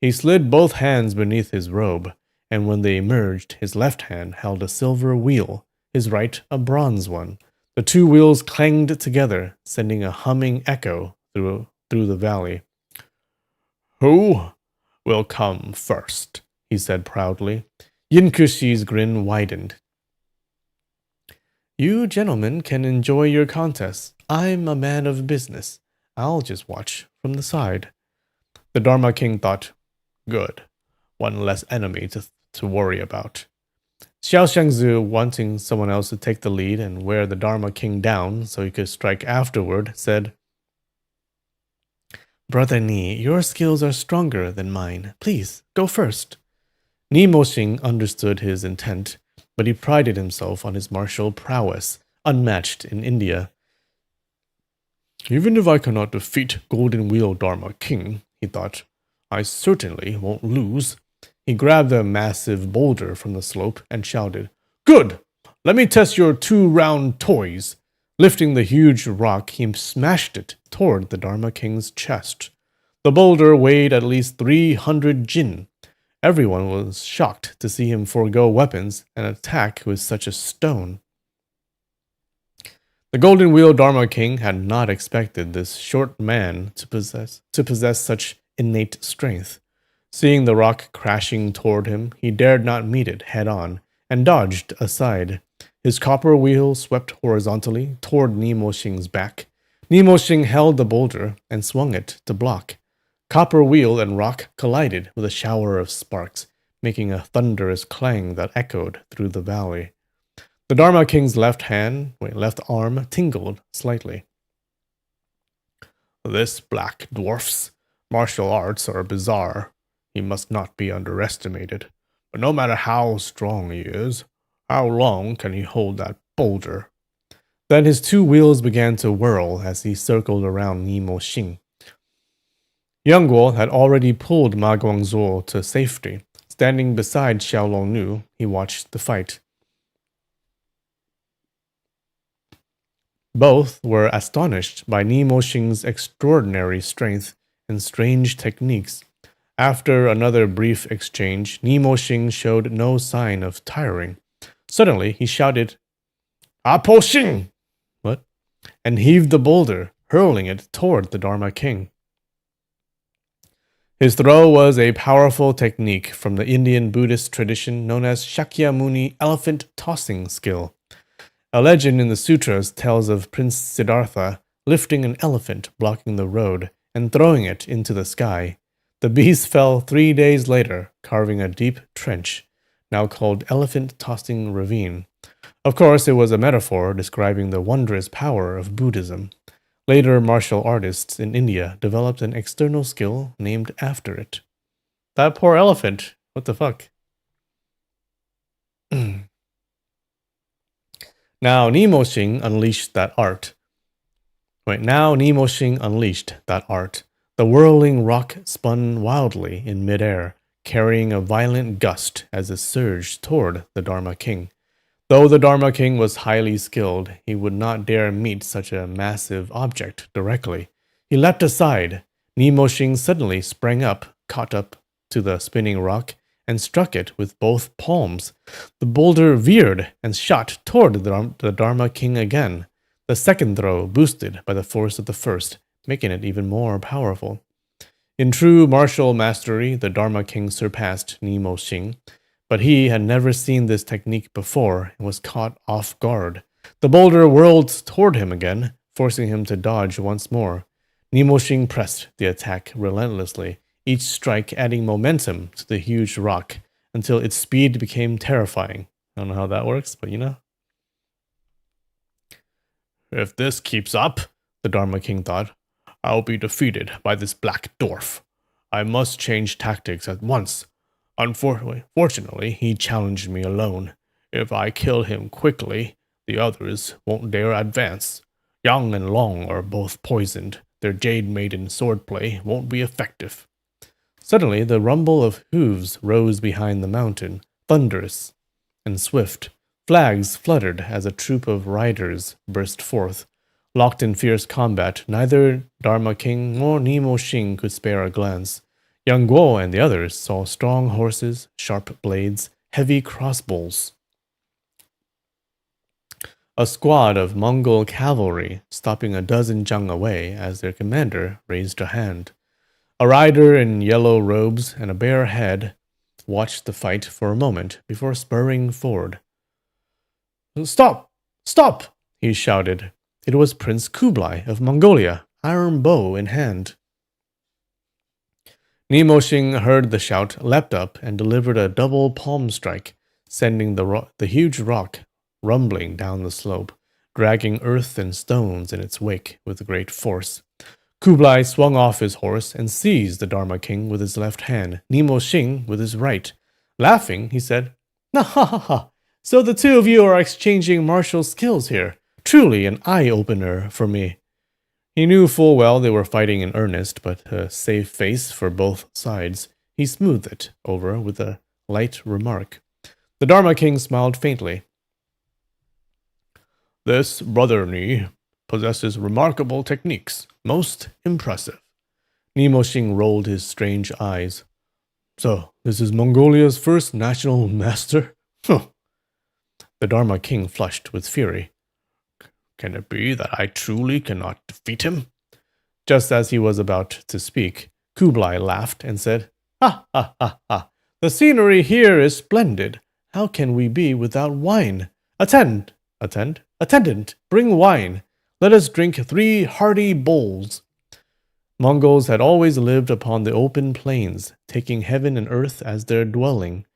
He slid both hands beneath his robe, and when they emerged, his left hand held a silver wheel, his right a bronze one. The 2 wheels clanged together, sending a humming echo through the valley. "Who will come first?" he said proudly. Yin Kuxi's grin widened. "You gentlemen can enjoy your contests. I'm a man of business. I'll just watch from the side." The Dharma King thought, "Good. One less enemy to worry about." Xiao Shengzi, wanting someone else to take the lead and wear the Dharma King down so he could strike afterward, said, "Brother Ni, your skills are stronger than mine. Please, go first." Nimo Xing understood his intent, but he prided himself on his martial prowess, unmatched in India. "Even if I cannot defeat Golden Wheel Dharma King," he thought, "I certainly won't lose." He grabbed a massive boulder from the slope and shouted, "Good! Let me test your 2 round toys." Lifting the huge rock, he smashed it toward the Dharma King's chest. The boulder weighed at least 300 jin. Everyone was shocked to see him forego weapons and attack with such a stone. The Golden Wheel Dharma King had not expected this short man to possess such innate strength. Seeing the rock crashing toward him, he dared not meet it head on, and dodged aside. His copper wheel swept horizontally toward Nemo Xing's back. Nemo Xing held the boulder and swung it to block. Copper wheel and rock collided with a shower of sparks, making a thunderous clang that echoed through the valley. The Dharma King's left arm tingled slightly. This black dwarf's martial arts are bizarre. He must not be underestimated. But no matter how strong he is, how long can he hold that boulder? Then his two wheels began to whirl as he circled around Nemo Xing. Yang Guo had already pulled Ma Guangzhou to safety. Standing beside Xiaolong Nu, he watched the fight. Both were astonished by Nemo Xing's extraordinary strength and strange techniques. After another brief exchange, Nemo Xing showed no sign of tiring. Suddenly, he shouted, "Apo Xing!" What? And heaved the boulder, hurling it toward the Dharma King. His throw was a powerful technique from the Indian Buddhist tradition known as Shakyamuni elephant tossing skill. A legend in the sutras tells of Prince Siddhartha lifting an elephant blocking the road and throwing it into the sky. The beast fell 3 days later, carving a deep trench, now called Elephant Tossing Ravine. Of course, it was a metaphor describing the wondrous power of Buddhism. Later, martial artists in India developed an external skill named after it. That poor elephant. What the fuck? Now Nemo Xing unleashed that art. The whirling rock spun wildly in midair, carrying a violent gust as it surged toward the Dharma King. Though the Dharma King was highly skilled, he would not dare meet such a massive object directly. He leapt aside. Nemo Xing suddenly sprang up, caught up to the spinning rock, and struck it with both palms. The boulder veered and shot toward the Dharma King again. The second throw boosted by the force of the first, making it even more powerful. In true martial mastery, the Dharma King surpassed Nemo Xing, but he had never seen this technique before and was caught off guard. The boulder whirled toward him again, forcing him to dodge once more. Nemo Xing pressed the attack relentlessly, each strike adding momentum to the huge rock until its speed became terrifying. I don't know how that works, but you know. If this keeps up, the Dharma King thought, I'll be defeated by this black dwarf. I must change tactics at once. Fortunately, he challenged me alone. If I kill him quickly, the others won't dare advance. Yang and Long are both poisoned. Their Jade Maiden swordplay won't be effective. Suddenly, the rumble of hooves rose behind the mountain, thunderous and swift. Flags fluttered as a troop of riders burst forth. Locked in fierce combat, neither Dharma King nor Nemo Xing could spare a glance. Yang Guo and the others saw strong horses, sharp blades, heavy crossbows. A squad of Mongol cavalry stopping a dozen jang away as their commander raised a hand. A rider in yellow robes and a bare head watched the fight for a moment before spurring forward. "Stop! Stop!" he shouted. It was Prince Kublai of Mongolia, iron bow in hand. Nemo Xing heard the shout, leapt up, and delivered a double palm strike, sending the huge rock rumbling down the slope, dragging earth and stones in its wake with great force. Kublai swung off his horse and seized the Dharma King with his left hand, Nemo Xing with his right. Laughing, he said, "Ha ha ha! So the two of you are exchanging martial skills here. Truly an eye-opener for me." He knew full well they were fighting in earnest, but a safe face for both sides. He smoothed it over with a light remark. The Dharma King smiled faintly. "This brother Ni possesses remarkable techniques, most impressive." Nemo Xing rolled his strange eyes. "So, this is Mongolia's first national master?" Huh. The Dharma King flushed with fury. "Can it be that I truly cannot defeat him?" Just as he was about to speak, Kublai laughed and said, "Ha ha ha ha! The scenery here is splendid. How can we be without wine? Attendant, bring wine. Let us drink 3 hearty bowls." Mongols had always lived upon the open plains, taking heaven and earth as their dwelling.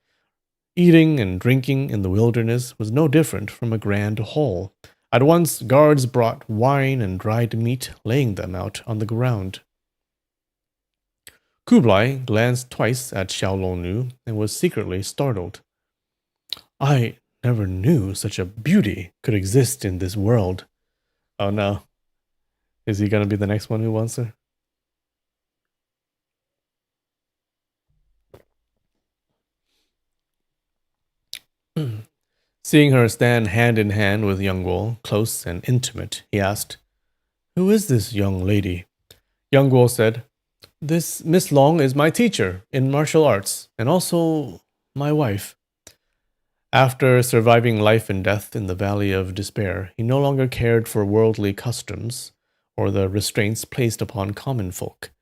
Eating and drinking in the wilderness was no different from a grand hall. At once, guards brought wine and dried meat, laying them out on the ground. Kublai glanced twice at Xiaolongnu and was secretly startled. "I never knew such a beauty could exist in this world." Oh no. Is he going to be the next one who wants her? Seeing her stand hand in hand with Young Guo, close and intimate, he asked, "Who is this young lady?" Young Guo said, "This Miss Long is my teacher in martial arts, and also my wife." After surviving life and death in the Valley of Despair, he no longer cared for worldly customs or the restraints placed upon common folk.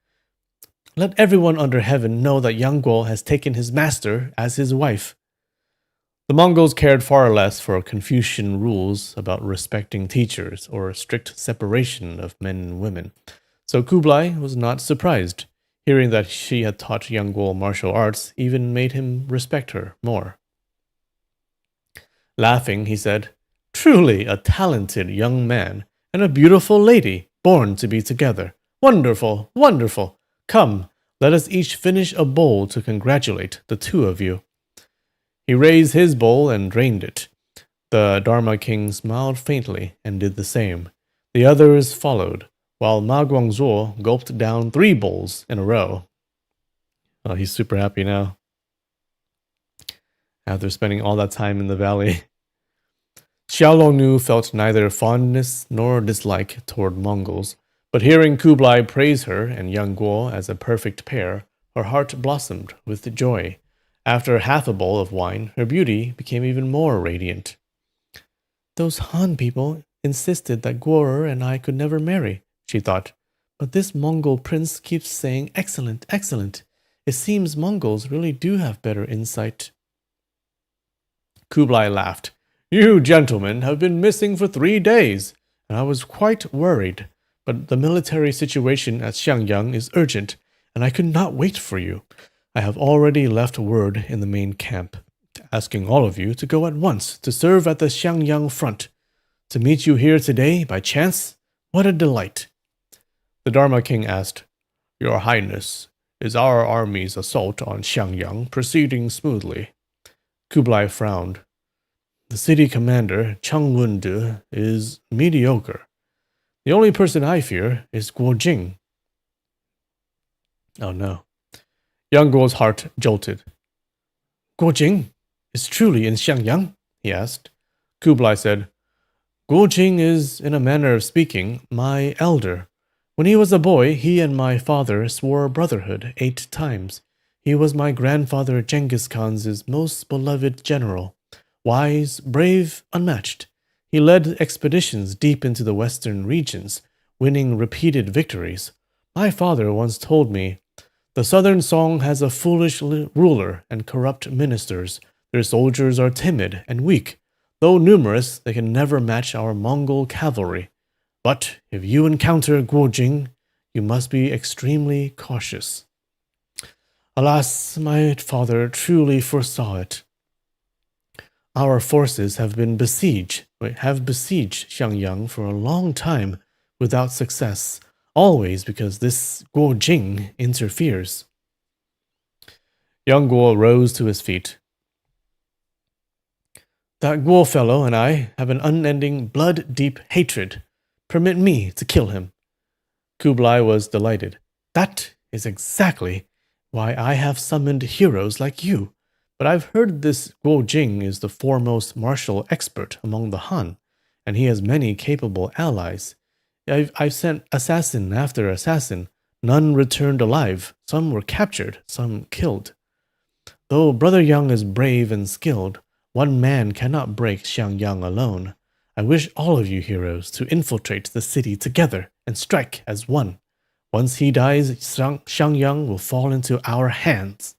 "Let everyone under heaven know that Yang Guo has taken his master as his wife." The Mongols cared far less for Confucian rules about respecting teachers or strict separation of men and women, so Kublai was not surprised. Hearing that she had taught Yang Guo martial arts even made him respect her more. Laughing, he said, "Truly a talented young man and a beautiful lady, born to be together. Wonderful, wonderful. Come, let us each finish a bowl to congratulate the two of you." He raised his bowl and drained it. The Dharma king smiled faintly and did the same. The others followed, while Ma Guangzhou gulped down 3 bowls in a row. Oh, he's super happy now, after spending all that time in the valley. Xiaolongnu felt neither fondness nor dislike toward Mongols, but hearing Kublai praise her and Yang Guo as a perfect pair, her heart blossomed with joy. After half a bowl of wine, her beauty became even more radiant. "Those Han people insisted that Guo'er and I could never marry," she thought. "But this Mongol prince keeps saying, 'Excellent, excellent.' It seems Mongols really do have better insight." Kublai laughed. "You gentlemen have been missing for 3 days, and I was quite worried. But the military situation at Xiangyang is urgent, and I could not wait for you. I have already left word in the main camp, asking all of you to go at once to serve at the Xiangyang front. To meet you here today by chance, what a delight." The Dharma king asked, "Your Highness, is our army's assault on Xiangyang proceeding smoothly?" Kublai frowned. "The city commander, Cheng Wunde, is mediocre. The only person I fear is Guo Jing." Oh no. Yang Guo's heart jolted. "Guo Jing is truly in Xiangyang?" he asked. Kublai said, "Guo Jing is, in a manner of speaking, my elder. When he was a boy, he and my father swore brotherhood 8 times. He was my grandfather Genghis Khan's most beloved general. Wise, brave, unmatched. He led expeditions deep into the western regions, winning repeated victories. My father once told me, 'The southern Song has a foolish ruler and corrupt ministers. Their soldiers are timid and weak. Though numerous, they can never match our Mongol cavalry. But if you encounter Guo Jing, you must be extremely cautious.' Alas, my father truly foresaw it. Our forces have besieged Xiangyang for a long time without success, always because this Guo Jing interferes." Yang Guo rose to his feet. "That Guo fellow and I have an unending, blood-deep hatred. Permit me to kill him." Kublai was delighted. "That is exactly why I have summoned heroes like you. But I've heard this Guo Jing is the foremost martial expert among the Han, and he has many capable allies. I've sent assassin after assassin. None returned alive. Some were captured, some killed. Though Brother Yang is brave and skilled, one man cannot break Xiangyang alone. I wish all of you heroes to infiltrate the city together and strike as one. Once he dies, Xiangyang will fall into our hands.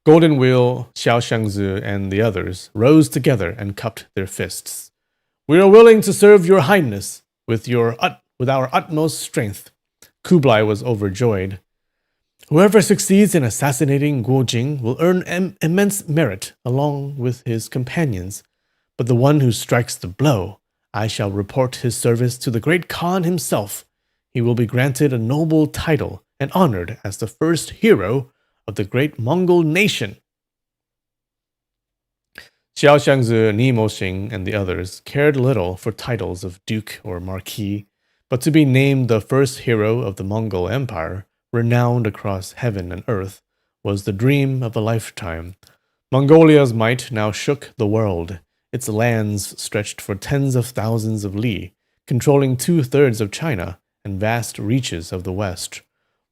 Golden Wheel, Xiao Shangzi, and the others rose together and cupped their fists. We are willing to serve your highness with our utmost strength. Kublai was overjoyed. Whoever succeeds in assassinating Guo Jing will earn immense merit along with his companions. But the one who strikes the blow, I shall report his service to the great Khan himself. He will be granted a noble title and honored as the first hero of the great Mongol nation. Xiao Shangzi, Ni Moxing, and the others cared little for titles of duke or marquis, but to be named the first hero of the Mongol Empire, renowned across heaven and earth, was the dream of a lifetime. Mongolia's might now shook the world. Its lands stretched for tens of thousands of li, controlling 2/3 of China and vast reaches of the west.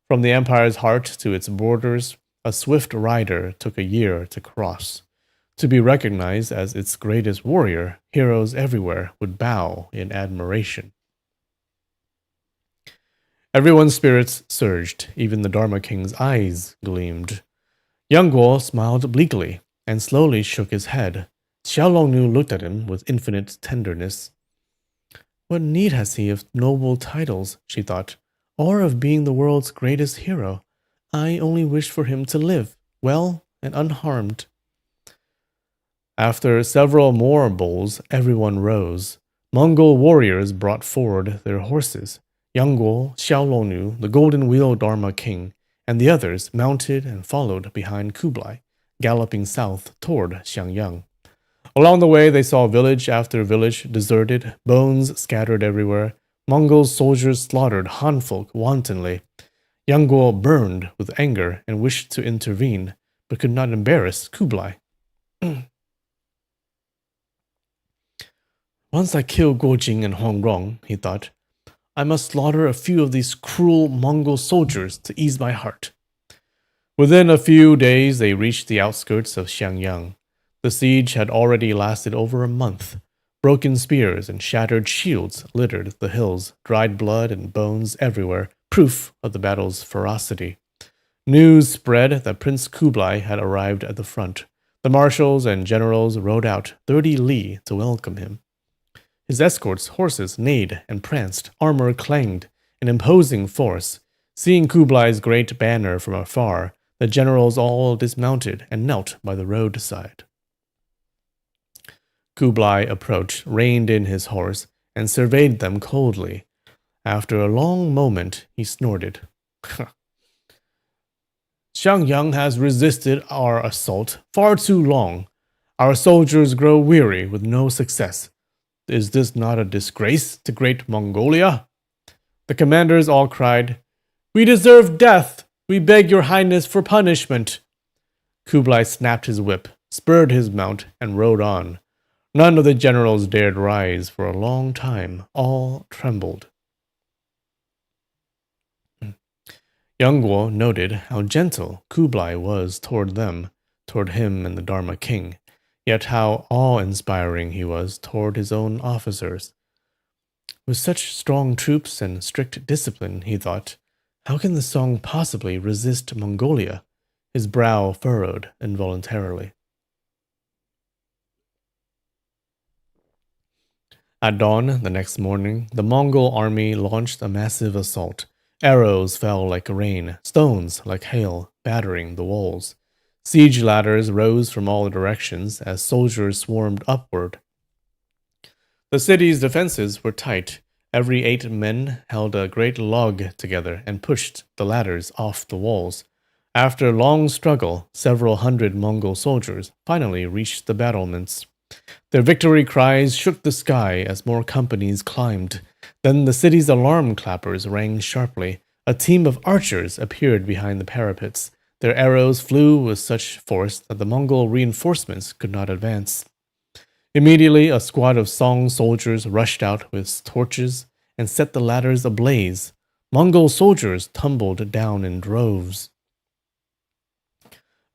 From the empire's heart to its borders, a swift rider took a year to cross. To be recognized as its greatest warrior, heroes everywhere would bow in admiration. Everyone's spirits surged, even the Dharma King's eyes gleamed. Yang Guo smiled bleakly and slowly shook his head. Xiao Longnu looked at him with infinite tenderness. What need has he of noble titles, she thought, or of being the world's greatest hero? I only wish for him to live, well and unharmed. After several more bowls, everyone rose. Mongol warriors brought forward their horses. Yang Guo, Xiao Longnu, the Golden Wheel Dharma King, and the others mounted and followed behind Kublai, galloping south toward Xiangyang. Along the way, they saw village after village deserted, bones scattered everywhere. Mongol soldiers slaughtered Han folk wantonly. Yang Guo burned with anger and wished to intervene, but could not embarrass Kublai. Once I kill Guo Jing and Hong Rong, he thought, I must slaughter a few of these cruel Mongol soldiers to ease my heart. Within a few days, they reached the outskirts of Xiangyang. The siege had already lasted over a month. Broken spears and shattered shields littered the hills, dried blood and bones everywhere, proof of the battle's ferocity. News spread that Prince Kublai had arrived at the front. The marshals and generals rode out 30 li to welcome him. His escorts' horses neighed and pranced, armor clanged, an imposing force. Seeing Kublai's great banner from afar, the generals all dismounted and knelt by the roadside. Kublai approached, reined in his horse, and surveyed them coldly. After a long moment, he snorted. Xiangyang has resisted our assault far too long. Our soldiers grow weary with no success. Is this not a disgrace to Great Mongolia? The commanders all cried, We deserve death! We beg your highness for punishment! Kublai snapped his whip, spurred his mount, and rode on. None of the generals dared rise for a long time. All trembled. Yang Guo noted how gentle Kublai was toward them, toward him and the Dharma King, yet how awe-inspiring he was toward his own officers. With such strong troops and strict discipline, he thought, how can the Song possibly resist Mongolia? His brow furrowed involuntarily. At dawn the next morning, the Mongol army launched a massive assault. Arrows fell like rain, stones like hail, battering the walls. Siege ladders rose from all directions as soldiers swarmed upward. The city's defenses were tight. Every 8 men held a great log together and pushed the ladders off the walls. After a long struggle, several hundred Mongol soldiers finally reached the battlements. Their victory cries shook the sky as more companies climbed. Then the city's alarm clappers rang sharply. A team of archers appeared behind the parapets. Their arrows flew with such force that the Mongol reinforcements could not advance. Immediately, a squad of Song soldiers rushed out with torches and set the ladders ablaze. Mongol soldiers tumbled down in droves.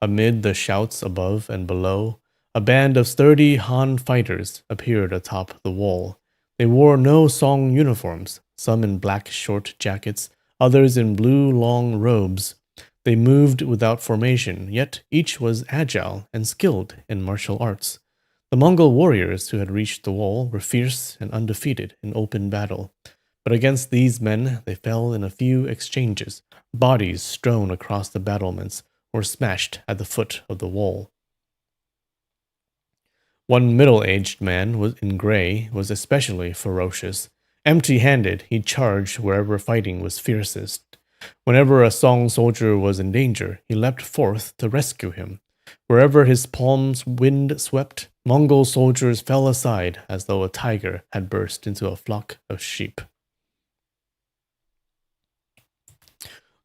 Amid the shouts above and below, a band of sturdy Han fighters appeared atop the wall. They wore no Song uniforms, some in black short jackets, others in blue long robes. They moved without formation, yet each was agile and skilled in martial arts. The Mongol warriors who had reached the wall were fierce and undefeated in open battle. But against these men they fell in a few exchanges, bodies strewn across the battlements or smashed at the foot of the wall. One middle-aged man in gray was especially ferocious. Empty-handed, he charged wherever fighting was fiercest. Whenever a Song soldier was in danger, he leapt forth to rescue him. Wherever his palms wind swept, Mongol soldiers fell aside as though a tiger had burst into a flock of sheep.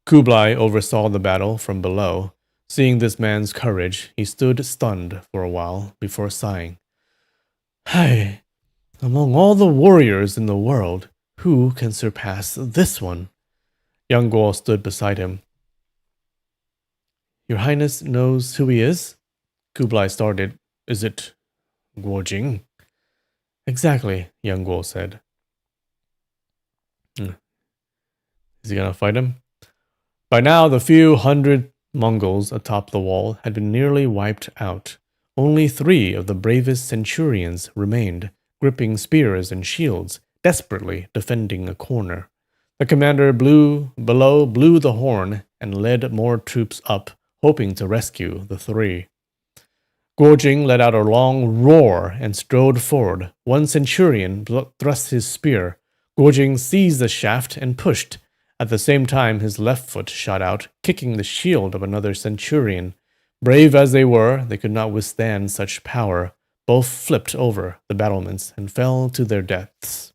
Kublai oversaw the battle from below. Seeing this man's courage, he stood stunned for a while before sighing. Hey, among all the warriors in the world, who can surpass this one? Young Guo stood beside him. Your Highness knows who he is? Kublai started. Is it Guo Jing? Exactly, young Guo said. Is he gonna fight him? By now, the few hundred Mongols atop the wall had been nearly wiped out. Only 3 of the bravest centurions remained, gripping spears and shields, desperately defending a corner. The commander blew the horn and led more troops up, hoping to rescue the 3. Guo Jing let out a long roar and strode forward. One centurion thrust his spear. Guo Jing seized the shaft and pushed. At the same time, his left foot shot out, kicking the shield of another centurion. Brave as they were, they could not withstand such power. Both flipped over the battlements and fell to their deaths.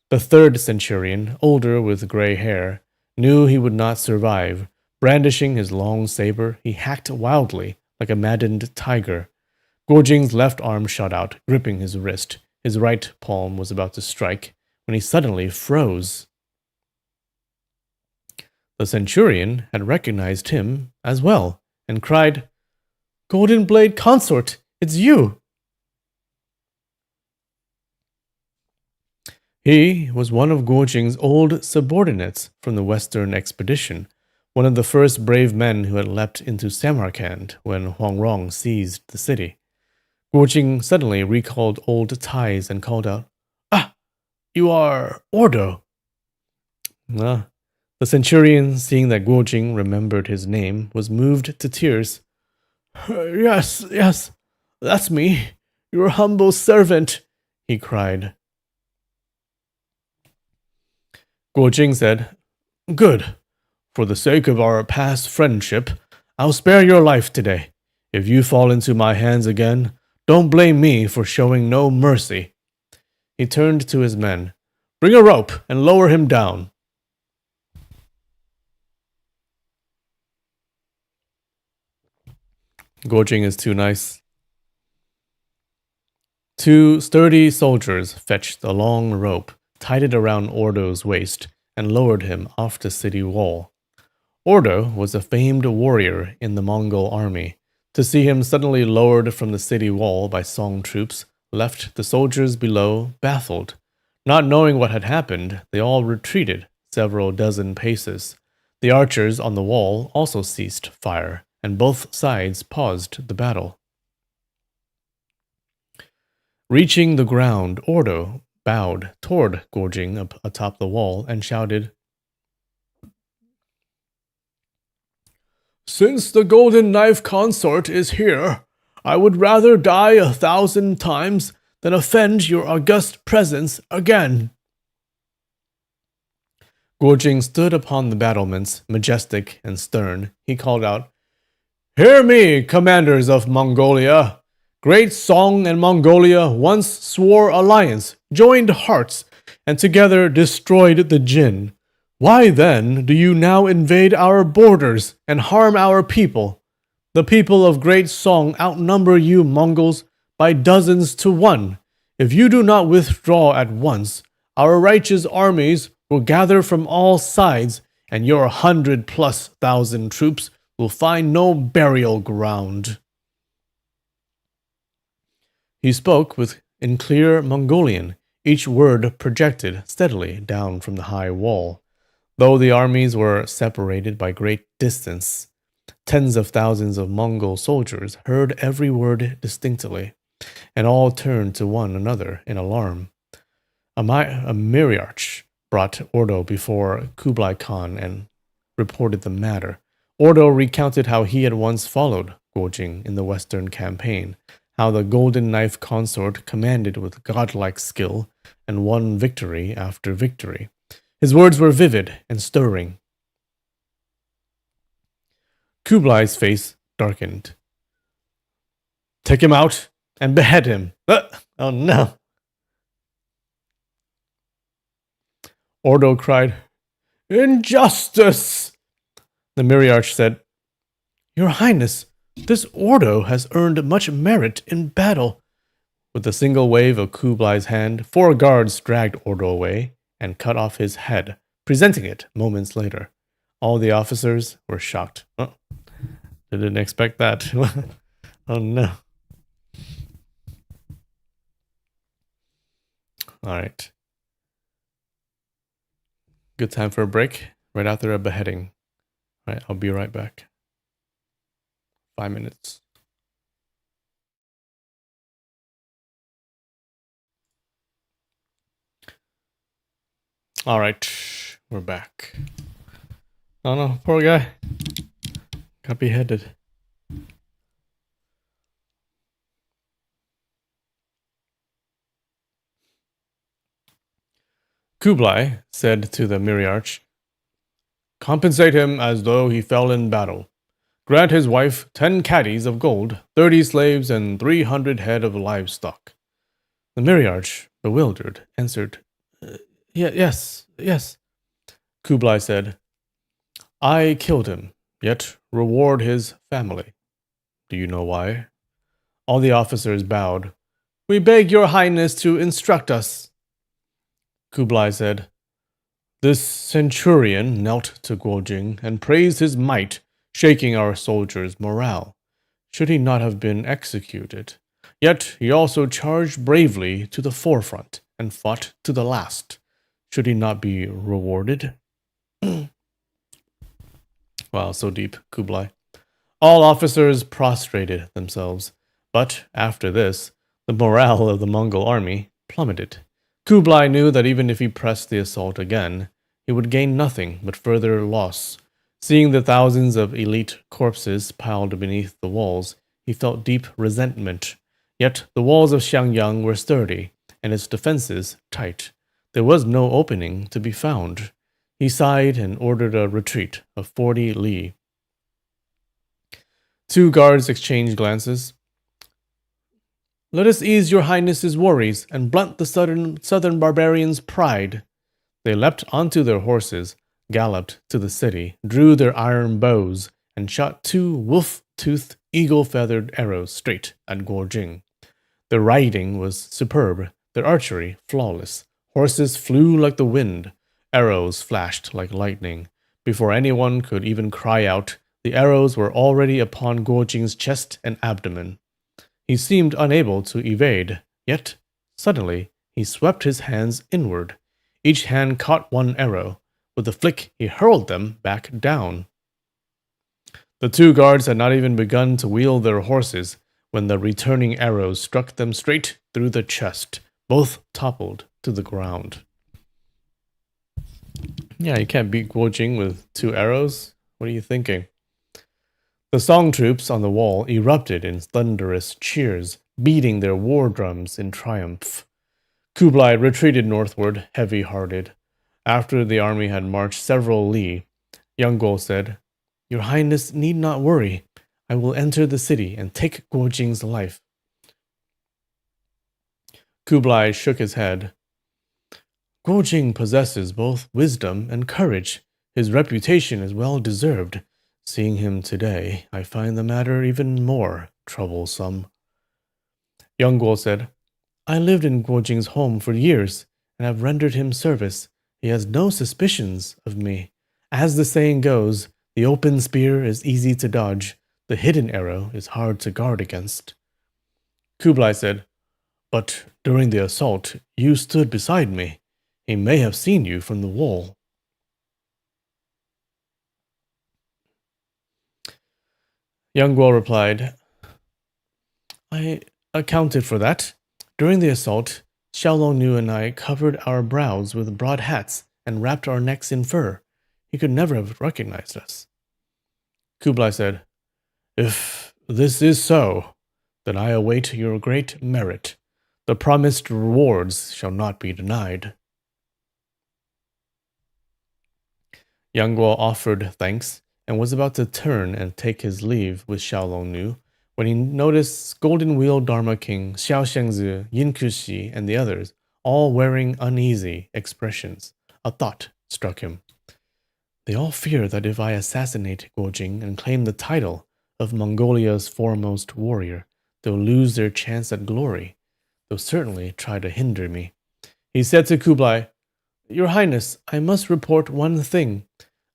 The 3rd centurion, older with gray hair, knew he would not survive. Brandishing his long saber, he hacked wildly like a maddened tiger. Guo Jing's left arm shot out, gripping his wrist. His right palm was about to strike when he suddenly froze. The centurion had recognized him as well and cried, Golden Blade Consort, it's you! He was one of Guo Jing's old subordinates from the Western expedition, one of the first brave men who had leapt into Samarkand when Huang Rong seized the city. Guo Jing suddenly recalled old ties and called out, Ah, you are Ordo. The centurion, seeing that Guo Jing remembered his name, was moved to tears. Yes, that's me, your humble servant, he cried. Guo Jing said, Good. For the sake of our past friendship, I'll spare your life today. If you fall into my hands again, don't blame me for showing no mercy. He turned to his men. Bring a rope and lower him down. Guo Jing is too nice. 2 sturdy soldiers fetched a long rope, tied it around Ordo's waist, and lowered him off the city wall. Ordo was a famed warrior in the Mongol army. To see him suddenly lowered from the city wall by Song troops left the soldiers below baffled. Not knowing what had happened, they all retreated several dozen paces. The archers on the wall also ceased fire, and both sides paused the battle. Reaching the ground, Ordo bowed toward Guo Jing atop the wall and shouted, Since the Golden Knife Consort is here, I would rather die 1,000 times than offend your august presence again. Guo Jing stood upon the battlements, majestic and stern. He called out, Hear me, commanders of Mongolia! Great Song and Mongolia once swore alliance, joined hearts, and together destroyed the Jin. Why then do you now invade our borders and harm our people? The people of Great Song outnumber you Mongols by dozens to 1. If you do not withdraw at once, our righteous armies will gather from all sides, and your 100,000+ troops will find no burial ground. He spoke in clear Mongolian, each word projected steadily down from the high wall. Though the armies were separated by great distance, tens of thousands of Mongol soldiers heard every word distinctly, and all turned to one another in alarm. A Miriarch brought Ordo before Kublai Khan and reported the matter. Ordo recounted how he had once followed Guojing in the Western campaign, how the Golden Knife consort commanded with godlike skill and won victory after victory. His words were vivid and stirring. Kublai's face darkened. "Take him out and behead him." Oh no. Ordo cried, "Injustice!" The Miriarch said, "Your Highness, this Ordo has earned much merit in battle." With a single wave of Kublai's hand, 4 guards dragged Ordo away and cut off his head, presenting it moments later. All the officers were shocked. Oh, didn't expect that. Oh no. All right. Good time for a break, right after a beheading. All right, I'll be right back. 5 minutes. All right, we're back. Oh no, poor guy. Got beheaded. Kublai said to the Miriarch, "Compensate him as though he fell in battle. Grant his wife 10 caddies of gold, 30 slaves, and 300 head of livestock." The Miriarch, bewildered, answered, Yes. Kublai said, "I killed him, yet reward his family. Do you know why?" All the officers bowed. "We beg your highness to instruct us." Kublai said, "This centurion knelt to Guojing and praised his might, shaking our soldiers' morale. Should he not have been executed? Yet he also charged bravely to the forefront and fought to the last. Should he not be rewarded?" Wow, so deep, Kublai. All officers prostrated themselves, but after this, the morale of the Mongol army plummeted. Kublai knew that even if he pressed the assault again, he would gain nothing but further loss. Seeing the thousands of elite corpses piled beneath the walls, he felt deep resentment. Yet the walls of Xiangyang were sturdy, and its defenses tight. There was no opening to be found. He sighed and ordered a retreat of 40 li. 2 guards exchanged glances. "Let us ease your highness's worries and blunt the southern barbarians' pride." They leapt onto their horses, galloped to the city, drew their iron bows, and shot 2 wolf-toothed, eagle-feathered arrows straight at Guojing. Their riding was superb, their archery flawless. Horses flew like the wind. Arrows flashed like lightning. Before anyone could even cry out, the arrows were already upon Guojing's chest and abdomen. He seemed unable to evade, yet suddenly he swept his hands inward. Each hand caught one arrow. With a flick, he hurled them back down. The 2 guards had not even begun to wheel their horses when the returning arrows struck them straight through the chest. Both toppled to the ground. Yeah, you can't beat Guojing with 2 arrows. What are you thinking? The song troops on the wall erupted in thunderous cheers, beating their war drums in triumph. Kublai retreated northward, heavy-hearted. After the army had marched several li, Yonggol said, "Your Highness need not worry. I will enter the city and take Guojing's life." Kublai shook his head. "Guojing possesses both wisdom and courage. His reputation is well deserved. Seeing him today, I find the matter even more troublesome." Yonggol said, "I lived in Guojing's home for years and have rendered him service. He has no suspicions of me. As the saying goes, the open spear is easy to dodge. The hidden arrow is hard to guard against." Kublai said, But during the assault, you stood beside me. He may have seen you from the wall. Yang Guo replied, I accounted for that. During the assault, Xiaolong Nu and I covered our brows with broad hats and wrapped our necks in fur. He could never have recognized us. Kublai said, If this is so, then I await your great merit. The promised rewards shall not be denied. Yang Guo offered thanks and was about to turn and take his leave with Xiaolong Nu when he noticed Golden Wheel Dharma King Xiao Shengzi, Yin Kuxi, and the others all wearing uneasy expressions. A thought struck him. They all fear that if I assassinate Guojing and claim the title of Mongolia's foremost warrior, they'll lose their chance at glory. They'll certainly try to hinder me. He said to Kublai, Your Highness, I must report one thing.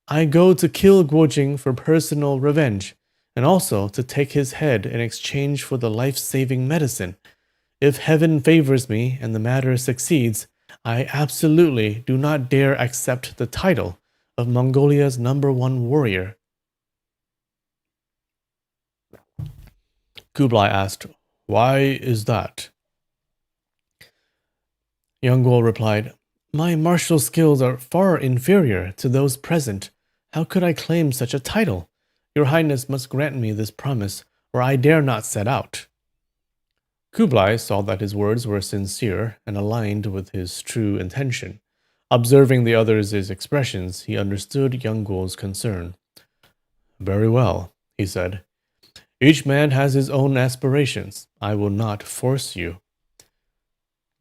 I go to kill Guojing for personal revenge, and also to take his head in exchange for the life-saving medicine. If heaven favors me and the matter succeeds, I absolutely do not dare accept the title of Mongolia's #1 warrior. Kublai asked, Why is that? Yang Guo replied, My martial skills are far inferior to those present. How could I claim such a title? Your Highness must grant me this promise, or I dare not set out. Kublai saw that his words were sincere and aligned with his true intention. Observing the others' expressions, he understood Yang Guo's concern. Very well, he said. Each man has his own aspirations. I will not force you.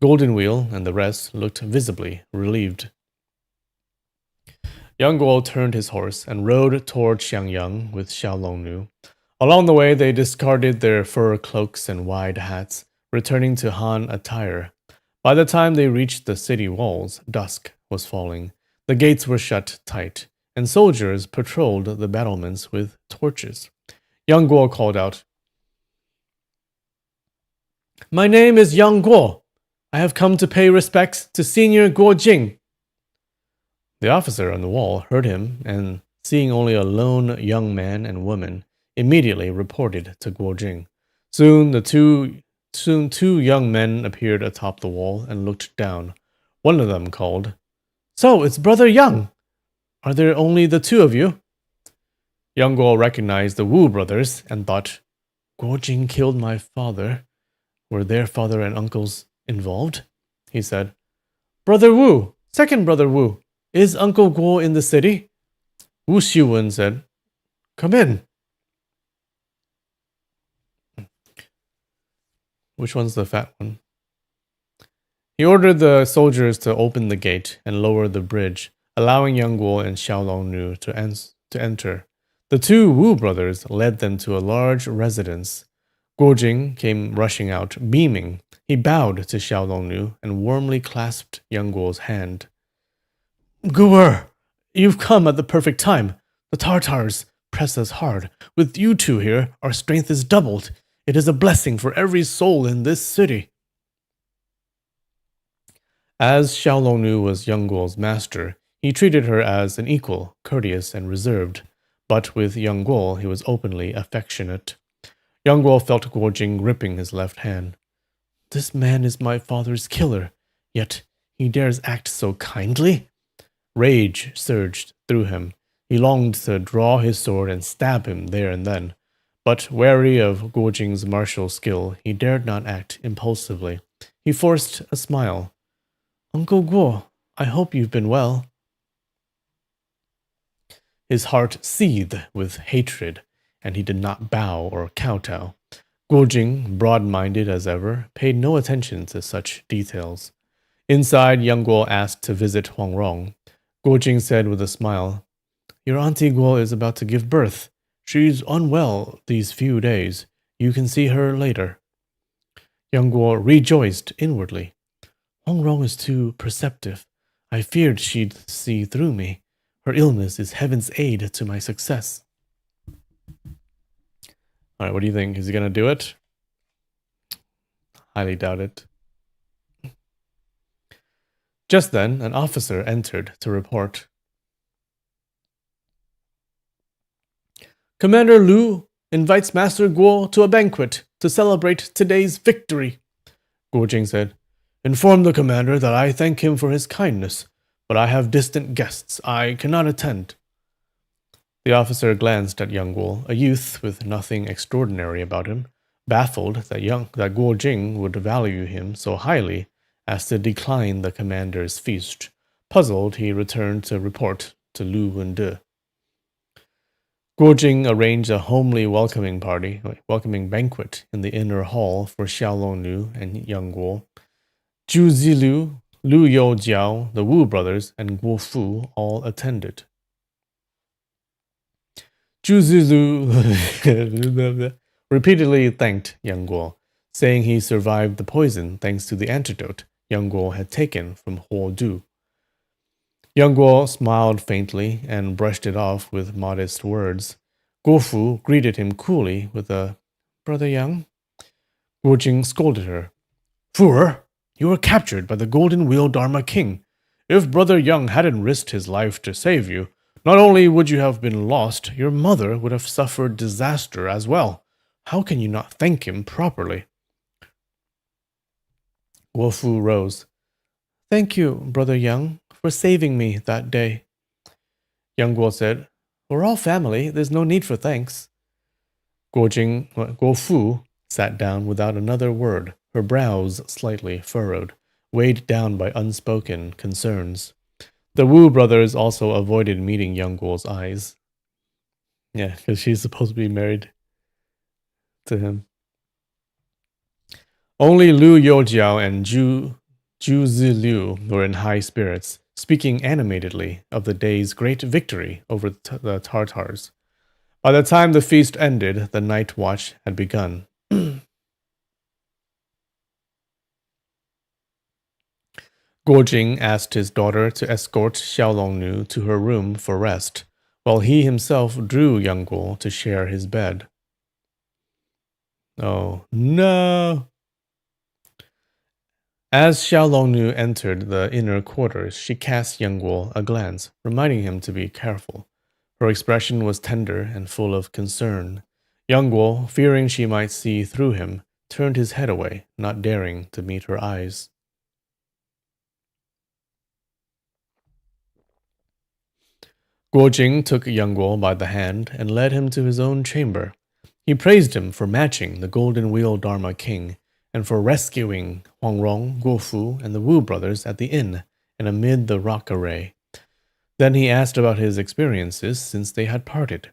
Golden Wheel and the rest looked visibly relieved. Yang Guo turned his horse and rode toward Xiangyang with Xiaolong Nu. Along the way, they discarded their fur cloaks and wide hats, returning to Han attire. By the time they reached the city walls, dusk was falling. The gates were shut tight, and soldiers patrolled the battlements with torches. Yang Guo called out, My name is Yang Guo. I have come to pay respects to Senior Guo Jing. The officer on the wall heard him and, seeing only a lone young man and woman, immediately reported to Guo Jing. Soon two young men appeared atop the wall and looked down. One of them called, So, it's Brother Yang. Are there only the two of you? Yang Guo recognized the Wu brothers and thought, Guo Jing killed my father. Were their father and uncles involved? He said, Brother Wu, second Brother Wu, is Uncle Guo in the city? Wu Xiwen said, Come in. Which one's the fat one? He ordered the soldiers to open the gate and lower the bridge, allowing Yang Guo and Xiaolong Nu to enter. The two Wu brothers led them to a large residence. Guo Jing came rushing out, beaming. He bowed to Xiaolong Nu and warmly clasped Yang Guo's hand. Guo, you've come at the perfect time. The Tartars press us hard. With you two here, our strength is doubled. It is a blessing for every soul in this city. As Xiaolong Nu was Yang Guo's master, he treated her as an equal, courteous and reserved. But with Yang Guo, he was openly affectionate. Yang Guo felt Guo Jing gripping his left hand. This man is my father's killer, yet he dares act so kindly? Rage surged through him. He longed to draw his sword and stab him there and then. But wary of Guo Jing's martial skill, he dared not act impulsively. He forced a smile. Uncle Guo, I hope you've been well. His heart seethed with hatred, and he did not bow or kowtow. Guo Jing, broad-minded as ever, paid no attention to such details. Inside, Yang Guo asked to visit Huang Rong. Guo Jing said with a smile, Your auntie Guo is about to give birth. She's unwell these few days. You can see her later. Yang Guo rejoiced inwardly. Huang Rong is too perceptive. I feared she'd see through me. Her illness is heaven's aid to my success. All right, what do you think? Is he going to do it? Highly doubt it. Just then, an officer entered to report. Commander Lu invites Master Guo to a banquet to celebrate today's victory. Guo Jing said, Inform the commander that I thank him for his kindness, but I have distant guests. I cannot attend. The officer glanced at young Guo, a youth with nothing extraordinary about him, baffled that Guo Jing would value him so highly as to decline the commander's feast. Puzzled, he returned to report to Lu Wende. Guo Jing arranged a homely welcoming banquet in the inner hall for Xiaolongnu and Yang Guo. Zhu Zilu, Lu Youjiao, the Wu brothers, and Guo Fu all attended. Zhu Zilu repeatedly thanked Yang Guo, saying he survived the poison thanks to the antidote Yang Guo had taken from Huo Du. Yang Guo smiled faintly and brushed it off with modest words. Guo Fu greeted him coolly with a, Brother Yang? Guo Jing scolded her. Fu, you were captured by the Golden Wheel Dharma King. If Brother Yang hadn't risked his life to save you, not only would you have been lost, your mother would have suffered disaster as well. How can you not thank him properly? Guo Fu rose. Thank you, Brother Yang, for saving me that day. Yang Guo said, We're all family. There's no need for thanks. Guo Fu sat down without another word, her brows slightly furrowed, weighed down by unspoken concerns. The Wu brothers also avoided meeting Yang Guo's eyes. Yeah, because she's supposed to be married to him. Only Lu Youjiao and Zhu Ziliu were in high spirits, speaking animatedly of the day's great victory over the Tartars. By the time the feast ended, the night watch had begun. Guo Jing asked his daughter to escort Xiaolongnu to her room for rest, while he himself drew Yang Guo to share his bed. Oh, no! As Xiaolongnu entered the inner quarters, she cast Yang Guo a glance, reminding him to be careful. Her expression was tender and full of concern. Yang Guo, fearing she might see through him, turned his head away, not daring to meet her eyes. Guo Jing took Yang Guo by the hand and led him to his own chamber. He praised him for matching the Golden Wheel Dharma King and for rescuing Huang Rong, Guo Fu, and the Wu brothers at the inn and amid the rock array. Then he asked about his experiences since they had parted.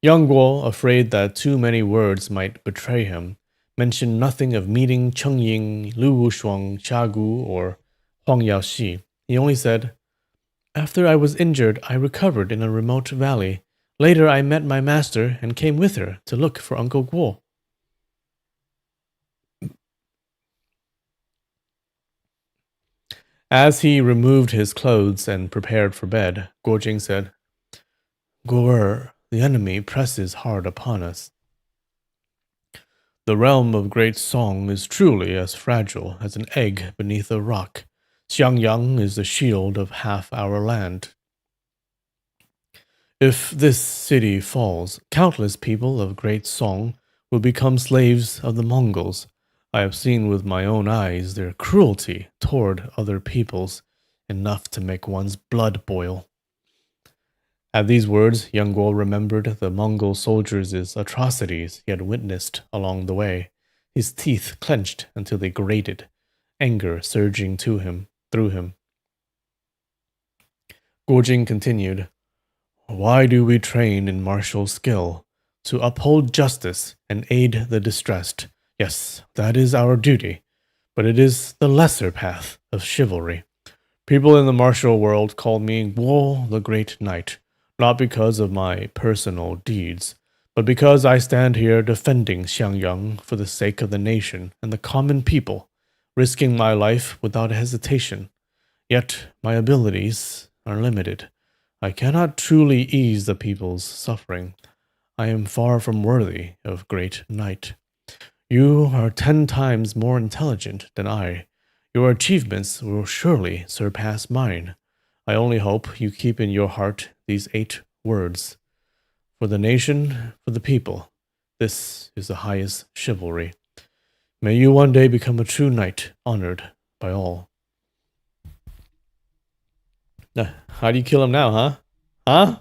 Yang Guo, afraid that too many words might betray him, mentioned nothing of meeting Cheng Ying, Lu Wushuang, Xia Gu, or Huang Yaoxi. He only said, After I was injured, I recovered in a remote valley. Later, I met my master and came with her to look for Uncle Guo. As he removed his clothes and prepared for bed, Guo Jing said, Guo, the enemy presses hard upon us. The realm of Great Song is truly as fragile as an egg beneath a rock. Xiangyang is the shield of half our land. If this city falls, countless people of Great Song will become slaves of the Mongols. I have seen with my own eyes their cruelty toward other peoples, enough to make one's blood boil. At these words, Yang Guo remembered the Mongol soldiers' atrocities he had witnessed along the way. His teeth clenched until they grated, anger surging through him. Guo Jing continued, Why do we train in martial skill? To uphold justice and aid the distressed. Yes, that is our duty, but it is the lesser path of chivalry. People in the martial world call me Guo the Great Knight, not because of my personal deeds, but because I stand here defending Xiangyang for the sake of the nation and the common people, risking my life without hesitation. Yet my abilities are limited. I cannot truly ease the people's suffering. I am far from worthy of Great Knight. You are 10 times more intelligent than I. Your achievements will surely surpass mine. I only hope you keep in your heart these 8 words. For the nation, for the people. This is the highest chivalry. May you one day become a true knight, honored by all. How do you kill him now, huh? Huh?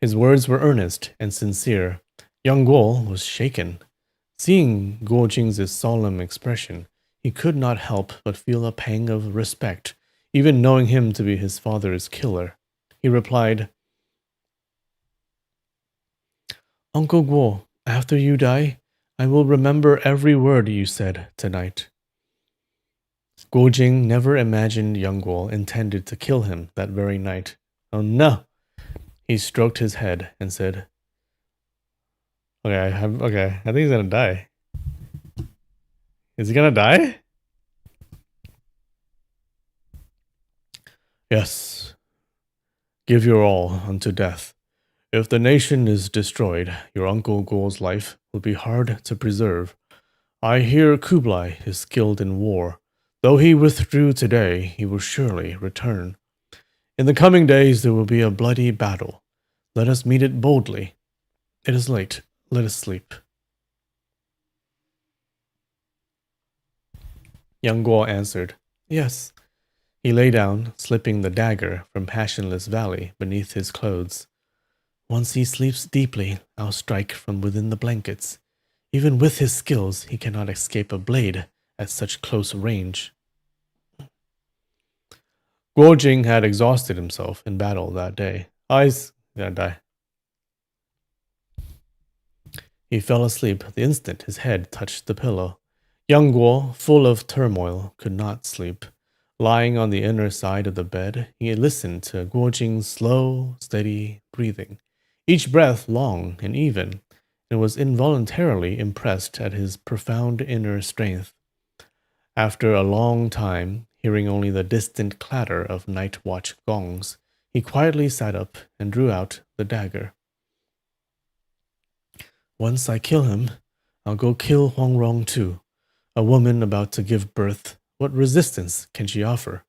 His words were earnest and sincere. Young Guo was shaken. Seeing Guo Jing's solemn expression, he could not help but feel a pang of respect, even knowing him to be his father's killer. He replied, Uncle Guo, after you die, I will remember every word you said tonight. Guo Jing never imagined young Guo intended to kill him that very night. Oh no! He stroked his head and said, okay, I think he's gonna die. Is he gonna die? Yes. Give your all unto death. If the nation is destroyed, your Uncle Guo's life will be hard to preserve. I hear Kublai is skilled in war. Though he withdrew today, he will surely return. In the coming days there will be a bloody battle. Let us meet it boldly. It is late. Let us sleep. Young Guo answered, Yes. He lay down, slipping the dagger from Passionless Valley beneath his clothes. Once he sleeps deeply, I'll strike from within the blankets. Even with his skills, he cannot escape a blade at such close range. Guo Jing had exhausted himself in battle that day. He's gonna die. He fell asleep the instant his head touched the pillow. Young Guo, full of turmoil, could not sleep. Lying on the inner side of the bed, he listened to Guo Jing's slow, steady breathing, each breath long and even, and was involuntarily impressed at his profound inner strength. After a long time, hearing only the distant clatter of night watch gongs, he quietly sat up and drew out the dagger. Once I kill him, I'll go kill Huang Rong too. A woman about to give birth, what resistance can she offer?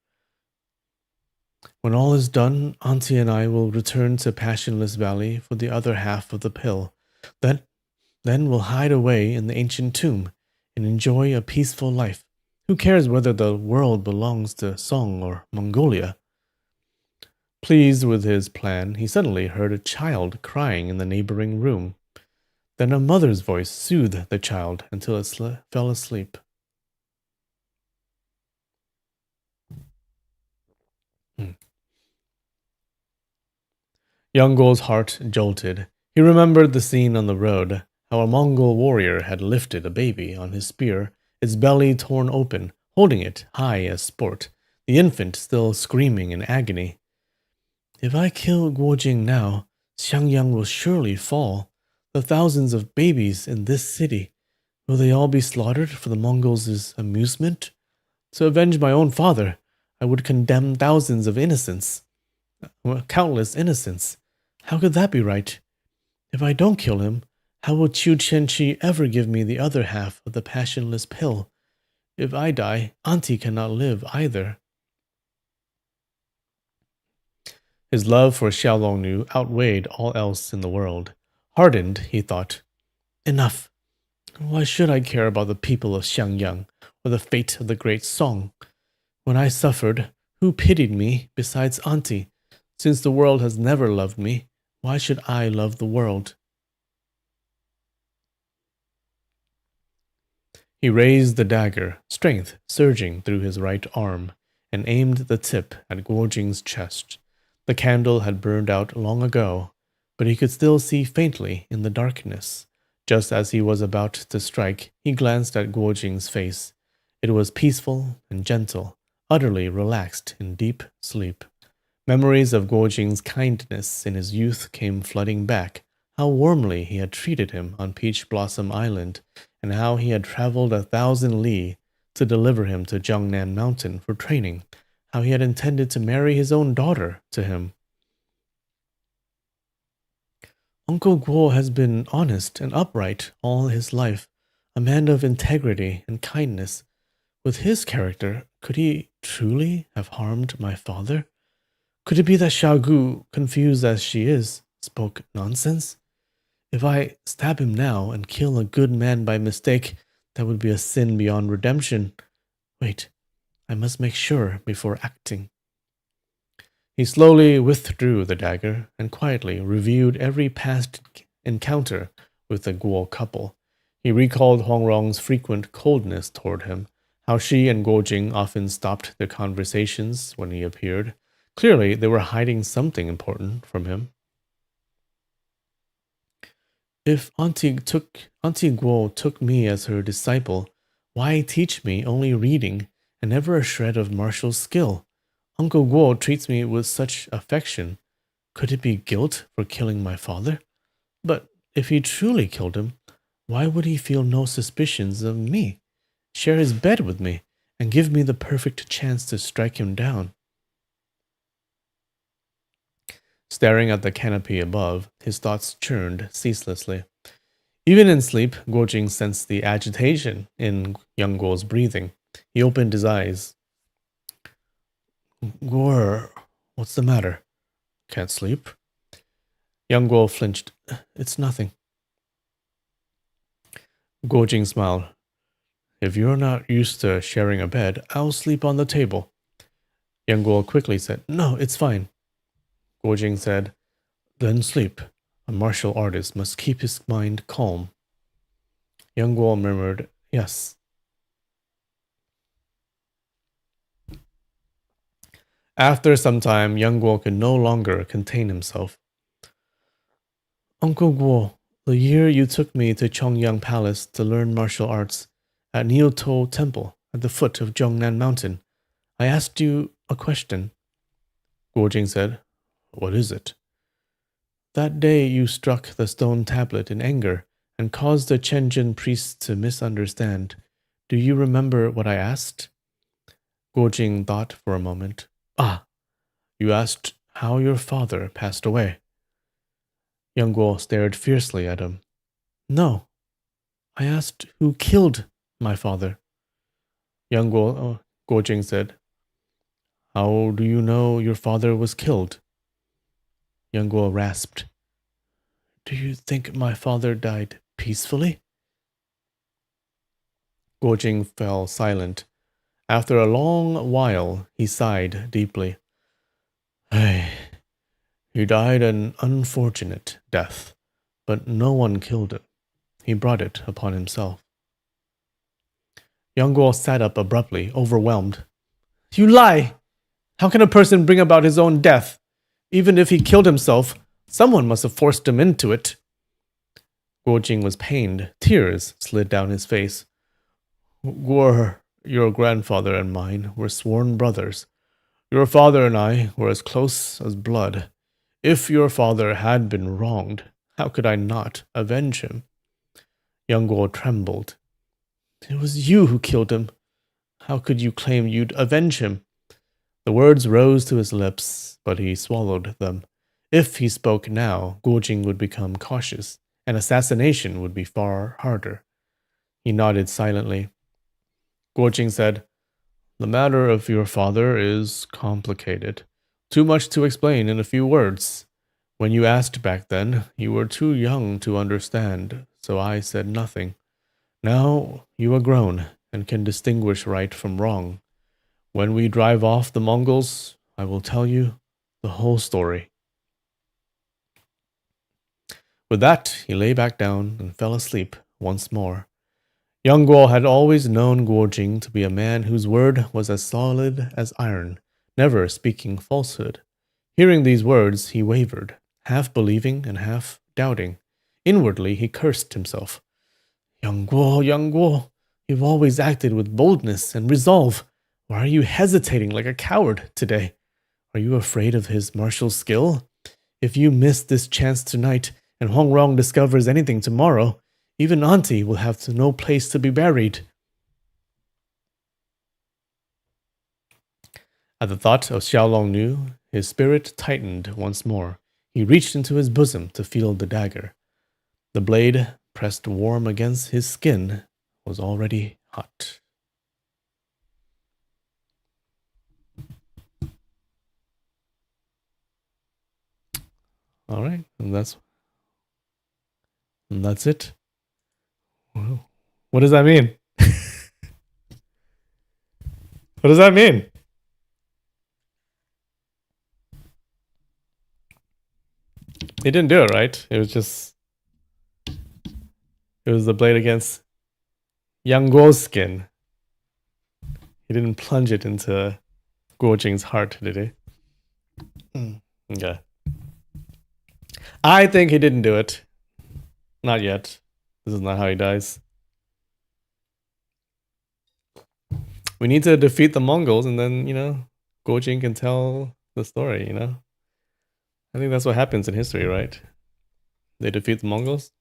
When all is done, Auntie and I will return to Passionless Valley for the other half of the pill. Then we'll hide away in the ancient tomb and enjoy a peaceful life. Who cares whether the world belongs to Song or Mongolia? Pleased with his plan, he suddenly heard a child crying in the neighboring room. Then a mother's voice soothed the child until it fell asleep. Young Guo's heart jolted. He remembered the scene on the road, how a Mongol warrior had lifted a baby on his spear, its belly torn open, holding it high as sport, the infant still screaming in agony. If I kill Guo Jing now, Xiangyang will surely fall. The thousands of babies in this city, will they all be slaughtered for the Mongols' amusement? To avenge my own father, I would condemn thousands of innocents. Countless innocents. How could that be right? If I don't kill him, how will Chu Qianqi ever give me the other half of the passionless pill? If I die, Auntie cannot live either. His love for Xiaolongnu outweighed all else in the world. Hardened, he thought, Enough. Why should I care about the people of Xiangyang or the fate of the great Song? When I suffered, who pitied me besides Auntie? Since the world has never loved me, why should I love the world? He raised the dagger, strength surging through his right arm, and aimed the tip at Guo Jing's chest. The candle had burned out long ago, but he could still see faintly in the darkness. Just as he was about to strike, he glanced at Guo Jing's face. It was peaceful and gentle, utterly relaxed in deep sleep. Memories of Guo Jing's kindness in his youth came flooding back, how warmly he had treated him on Peach Blossom Island, and how he had traveled 1,000 li to deliver him to Jiangnan Mountain for training, how he had intended to marry his own daughter to him. Uncle Guo has been honest and upright all his life, a man of integrity and kindness. with his character, could he truly have harmed my father? Could it be that Xiaogu, confused as she is, spoke nonsense? If I stab him now and kill a good man by mistake, that would be a sin beyond redemption. Wait, I must make sure before acting. He slowly withdrew the dagger and quietly reviewed every past encounter with the Guo couple. He recalled Hongrong's frequent coldness toward him, how she and Guojing often stopped their conversations when he appeared. Clearly, they were hiding something important from him. If Auntie Guo took me as her disciple, why teach me only reading and never a shred of martial skill? Uncle Guo treats me with such affection. Could it be guilt for killing my father? But if he truly killed him, why would he feel no suspicions of me, share his bed with me, and give me the perfect chance to strike him down? Staring at the canopy above, his thoughts churned ceaselessly. Even in sleep, Guojing sensed the agitation in young Guo's breathing. He opened his eyes. Guo, what's the matter? Can't sleep? Young Guo flinched. It's nothing. Guojing smiled. If you're not used to sharing a bed, I'll sleep on the table. Young Guo quickly said, No, it's fine. Guojing said, Then sleep. A martial artist must keep his mind calm. Young Guo murmured, Yes. After some time, young Guo could no longer contain himself. Uncle Guo, the year you took me to Chongyang Palace to learn martial arts, at Niutou Temple, at the foot of Zhongnan Mountain, I asked you a question. Guojing said, What is it? That day you struck the stone tablet in anger and caused the Chenjin priests to misunderstand. Do you remember what I asked? Guojing thought for a moment. Ah, you asked how your father passed away. Young Guo stared fiercely at him. No, I asked who killed my father. Young Guojing said, How do you know your father was killed? Young Guo rasped, Do you think my father died peacefully? Guojing fell silent. After a long while, he sighed deeply. He died an unfortunate death, but no one killed him. He brought it upon himself. Young Guo sat up abruptly, overwhelmed. You lie! How can a person bring about his own death? Even if he killed himself, someone must have forced him into it. Guojing was pained. Tears slid down his face. Guo, your grandfather and mine were sworn brothers. Your father and I were as close as blood. If your father had been wronged, how could I not avenge him? Young Guo trembled. It was you who killed him. How could you claim you'd avenge him? The words rose to his lips, but he swallowed them. If he spoke now, Guojing would become cautious, and assassination would be far harder. He nodded silently. Guojing said, The matter of your father is complicated. Too much to explain in a few words. When you asked back then, you were too young to understand, so I said nothing. Now you are grown and can distinguish right from wrong. When we drive off the Mongols, I will tell you the whole story. With that, he lay back down and fell asleep once more. Young Guo had always known Guojing to be a man whose word was as solid as iron, never speaking falsehood. Hearing these words, he wavered, half believing and half doubting. Inwardly, he cursed himself. Young Guo, you've always acted with boldness and resolve. Why are you hesitating like a coward today? Are you afraid of his martial skill? If you miss this chance tonight, and Hongrong discovers anything tomorrow, even Auntie will have no place to be buried. At the thought of Xiaolongnu, his spirit tightened once more. He reached into his bosom to feel the dagger. The blade, pressed warm against his skin, was already hot. All right, and that's it. Wow. What does that mean? What does that mean? He didn't do it, right? It was the blade against Yang Guo's skin. He didn't plunge it into Guo Jing's heart, did he? Okay. I think he didn't do it. Not yet. This is not how he dies. We need to defeat the Mongols, and then, Guo Jing can tell the story, I think that's what happens in history, right? They defeat the Mongols.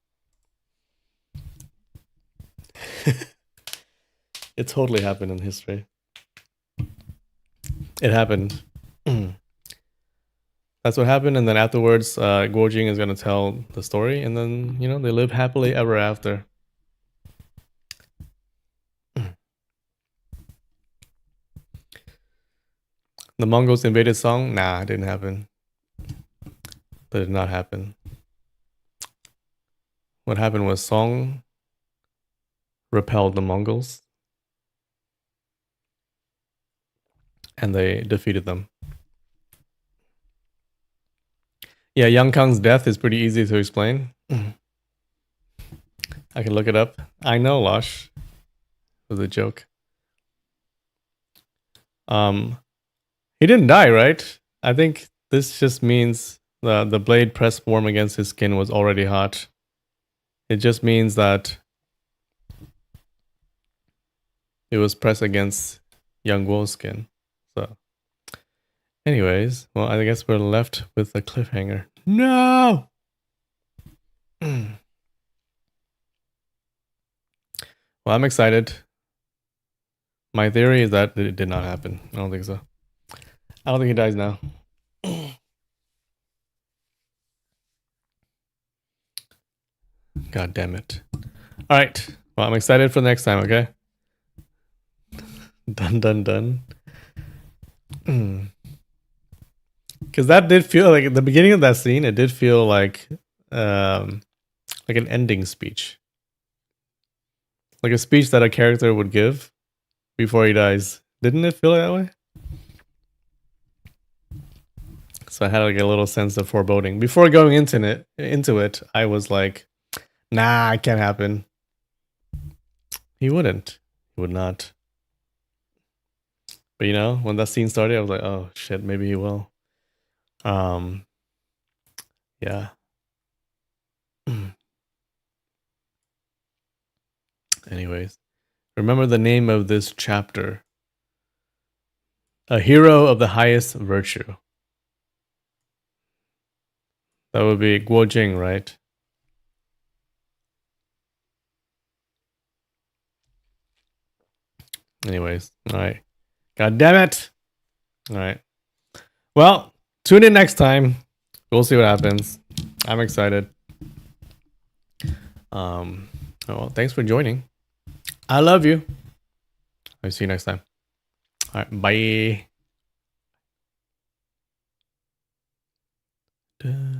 It totally happened in history. It happened. That's what happened, and then afterwards, Guo Jing is going to tell the story, and then, they live happily ever after. The Mongols invaded Song? Nah, it didn't happen. That did not happen. What happened was Song repelled the Mongols, and they defeated them. Yeah, Yang Kang's death is pretty easy to explain. I can look it up. I know, Losh. It was a joke. He didn't die, right? I think this just means the blade pressed warm against his skin was already hot. It just means that it was pressed against Yang Guo's skin. So, anyways, well, I guess we're left with a cliffhanger. No! Well, I'm excited. My theory is that it did not happen. I don't think so. I don't think he dies now. God damn it. All right. Well, I'm excited for the next time, okay? Done. Because that did feel like at the beginning of that scene, it did feel like an ending speech. Like a speech that a character would give before he dies. Didn't it feel that way? So I had like a little sense of foreboding. Before going into it, I was like, nah, it can't happen. He wouldn't. He would not. But when that scene started, I was like, oh shit, maybe he will. Yeah. Anyways, remember the name of this chapter. A hero of the highest virtue. That would be Guo Jing, right? Anyways, all right. God damn it. All right. Well, tune in next time. We'll see what happens. I'm excited. Well, thanks for joining. I love you. I'll see you next time. All right. Bye.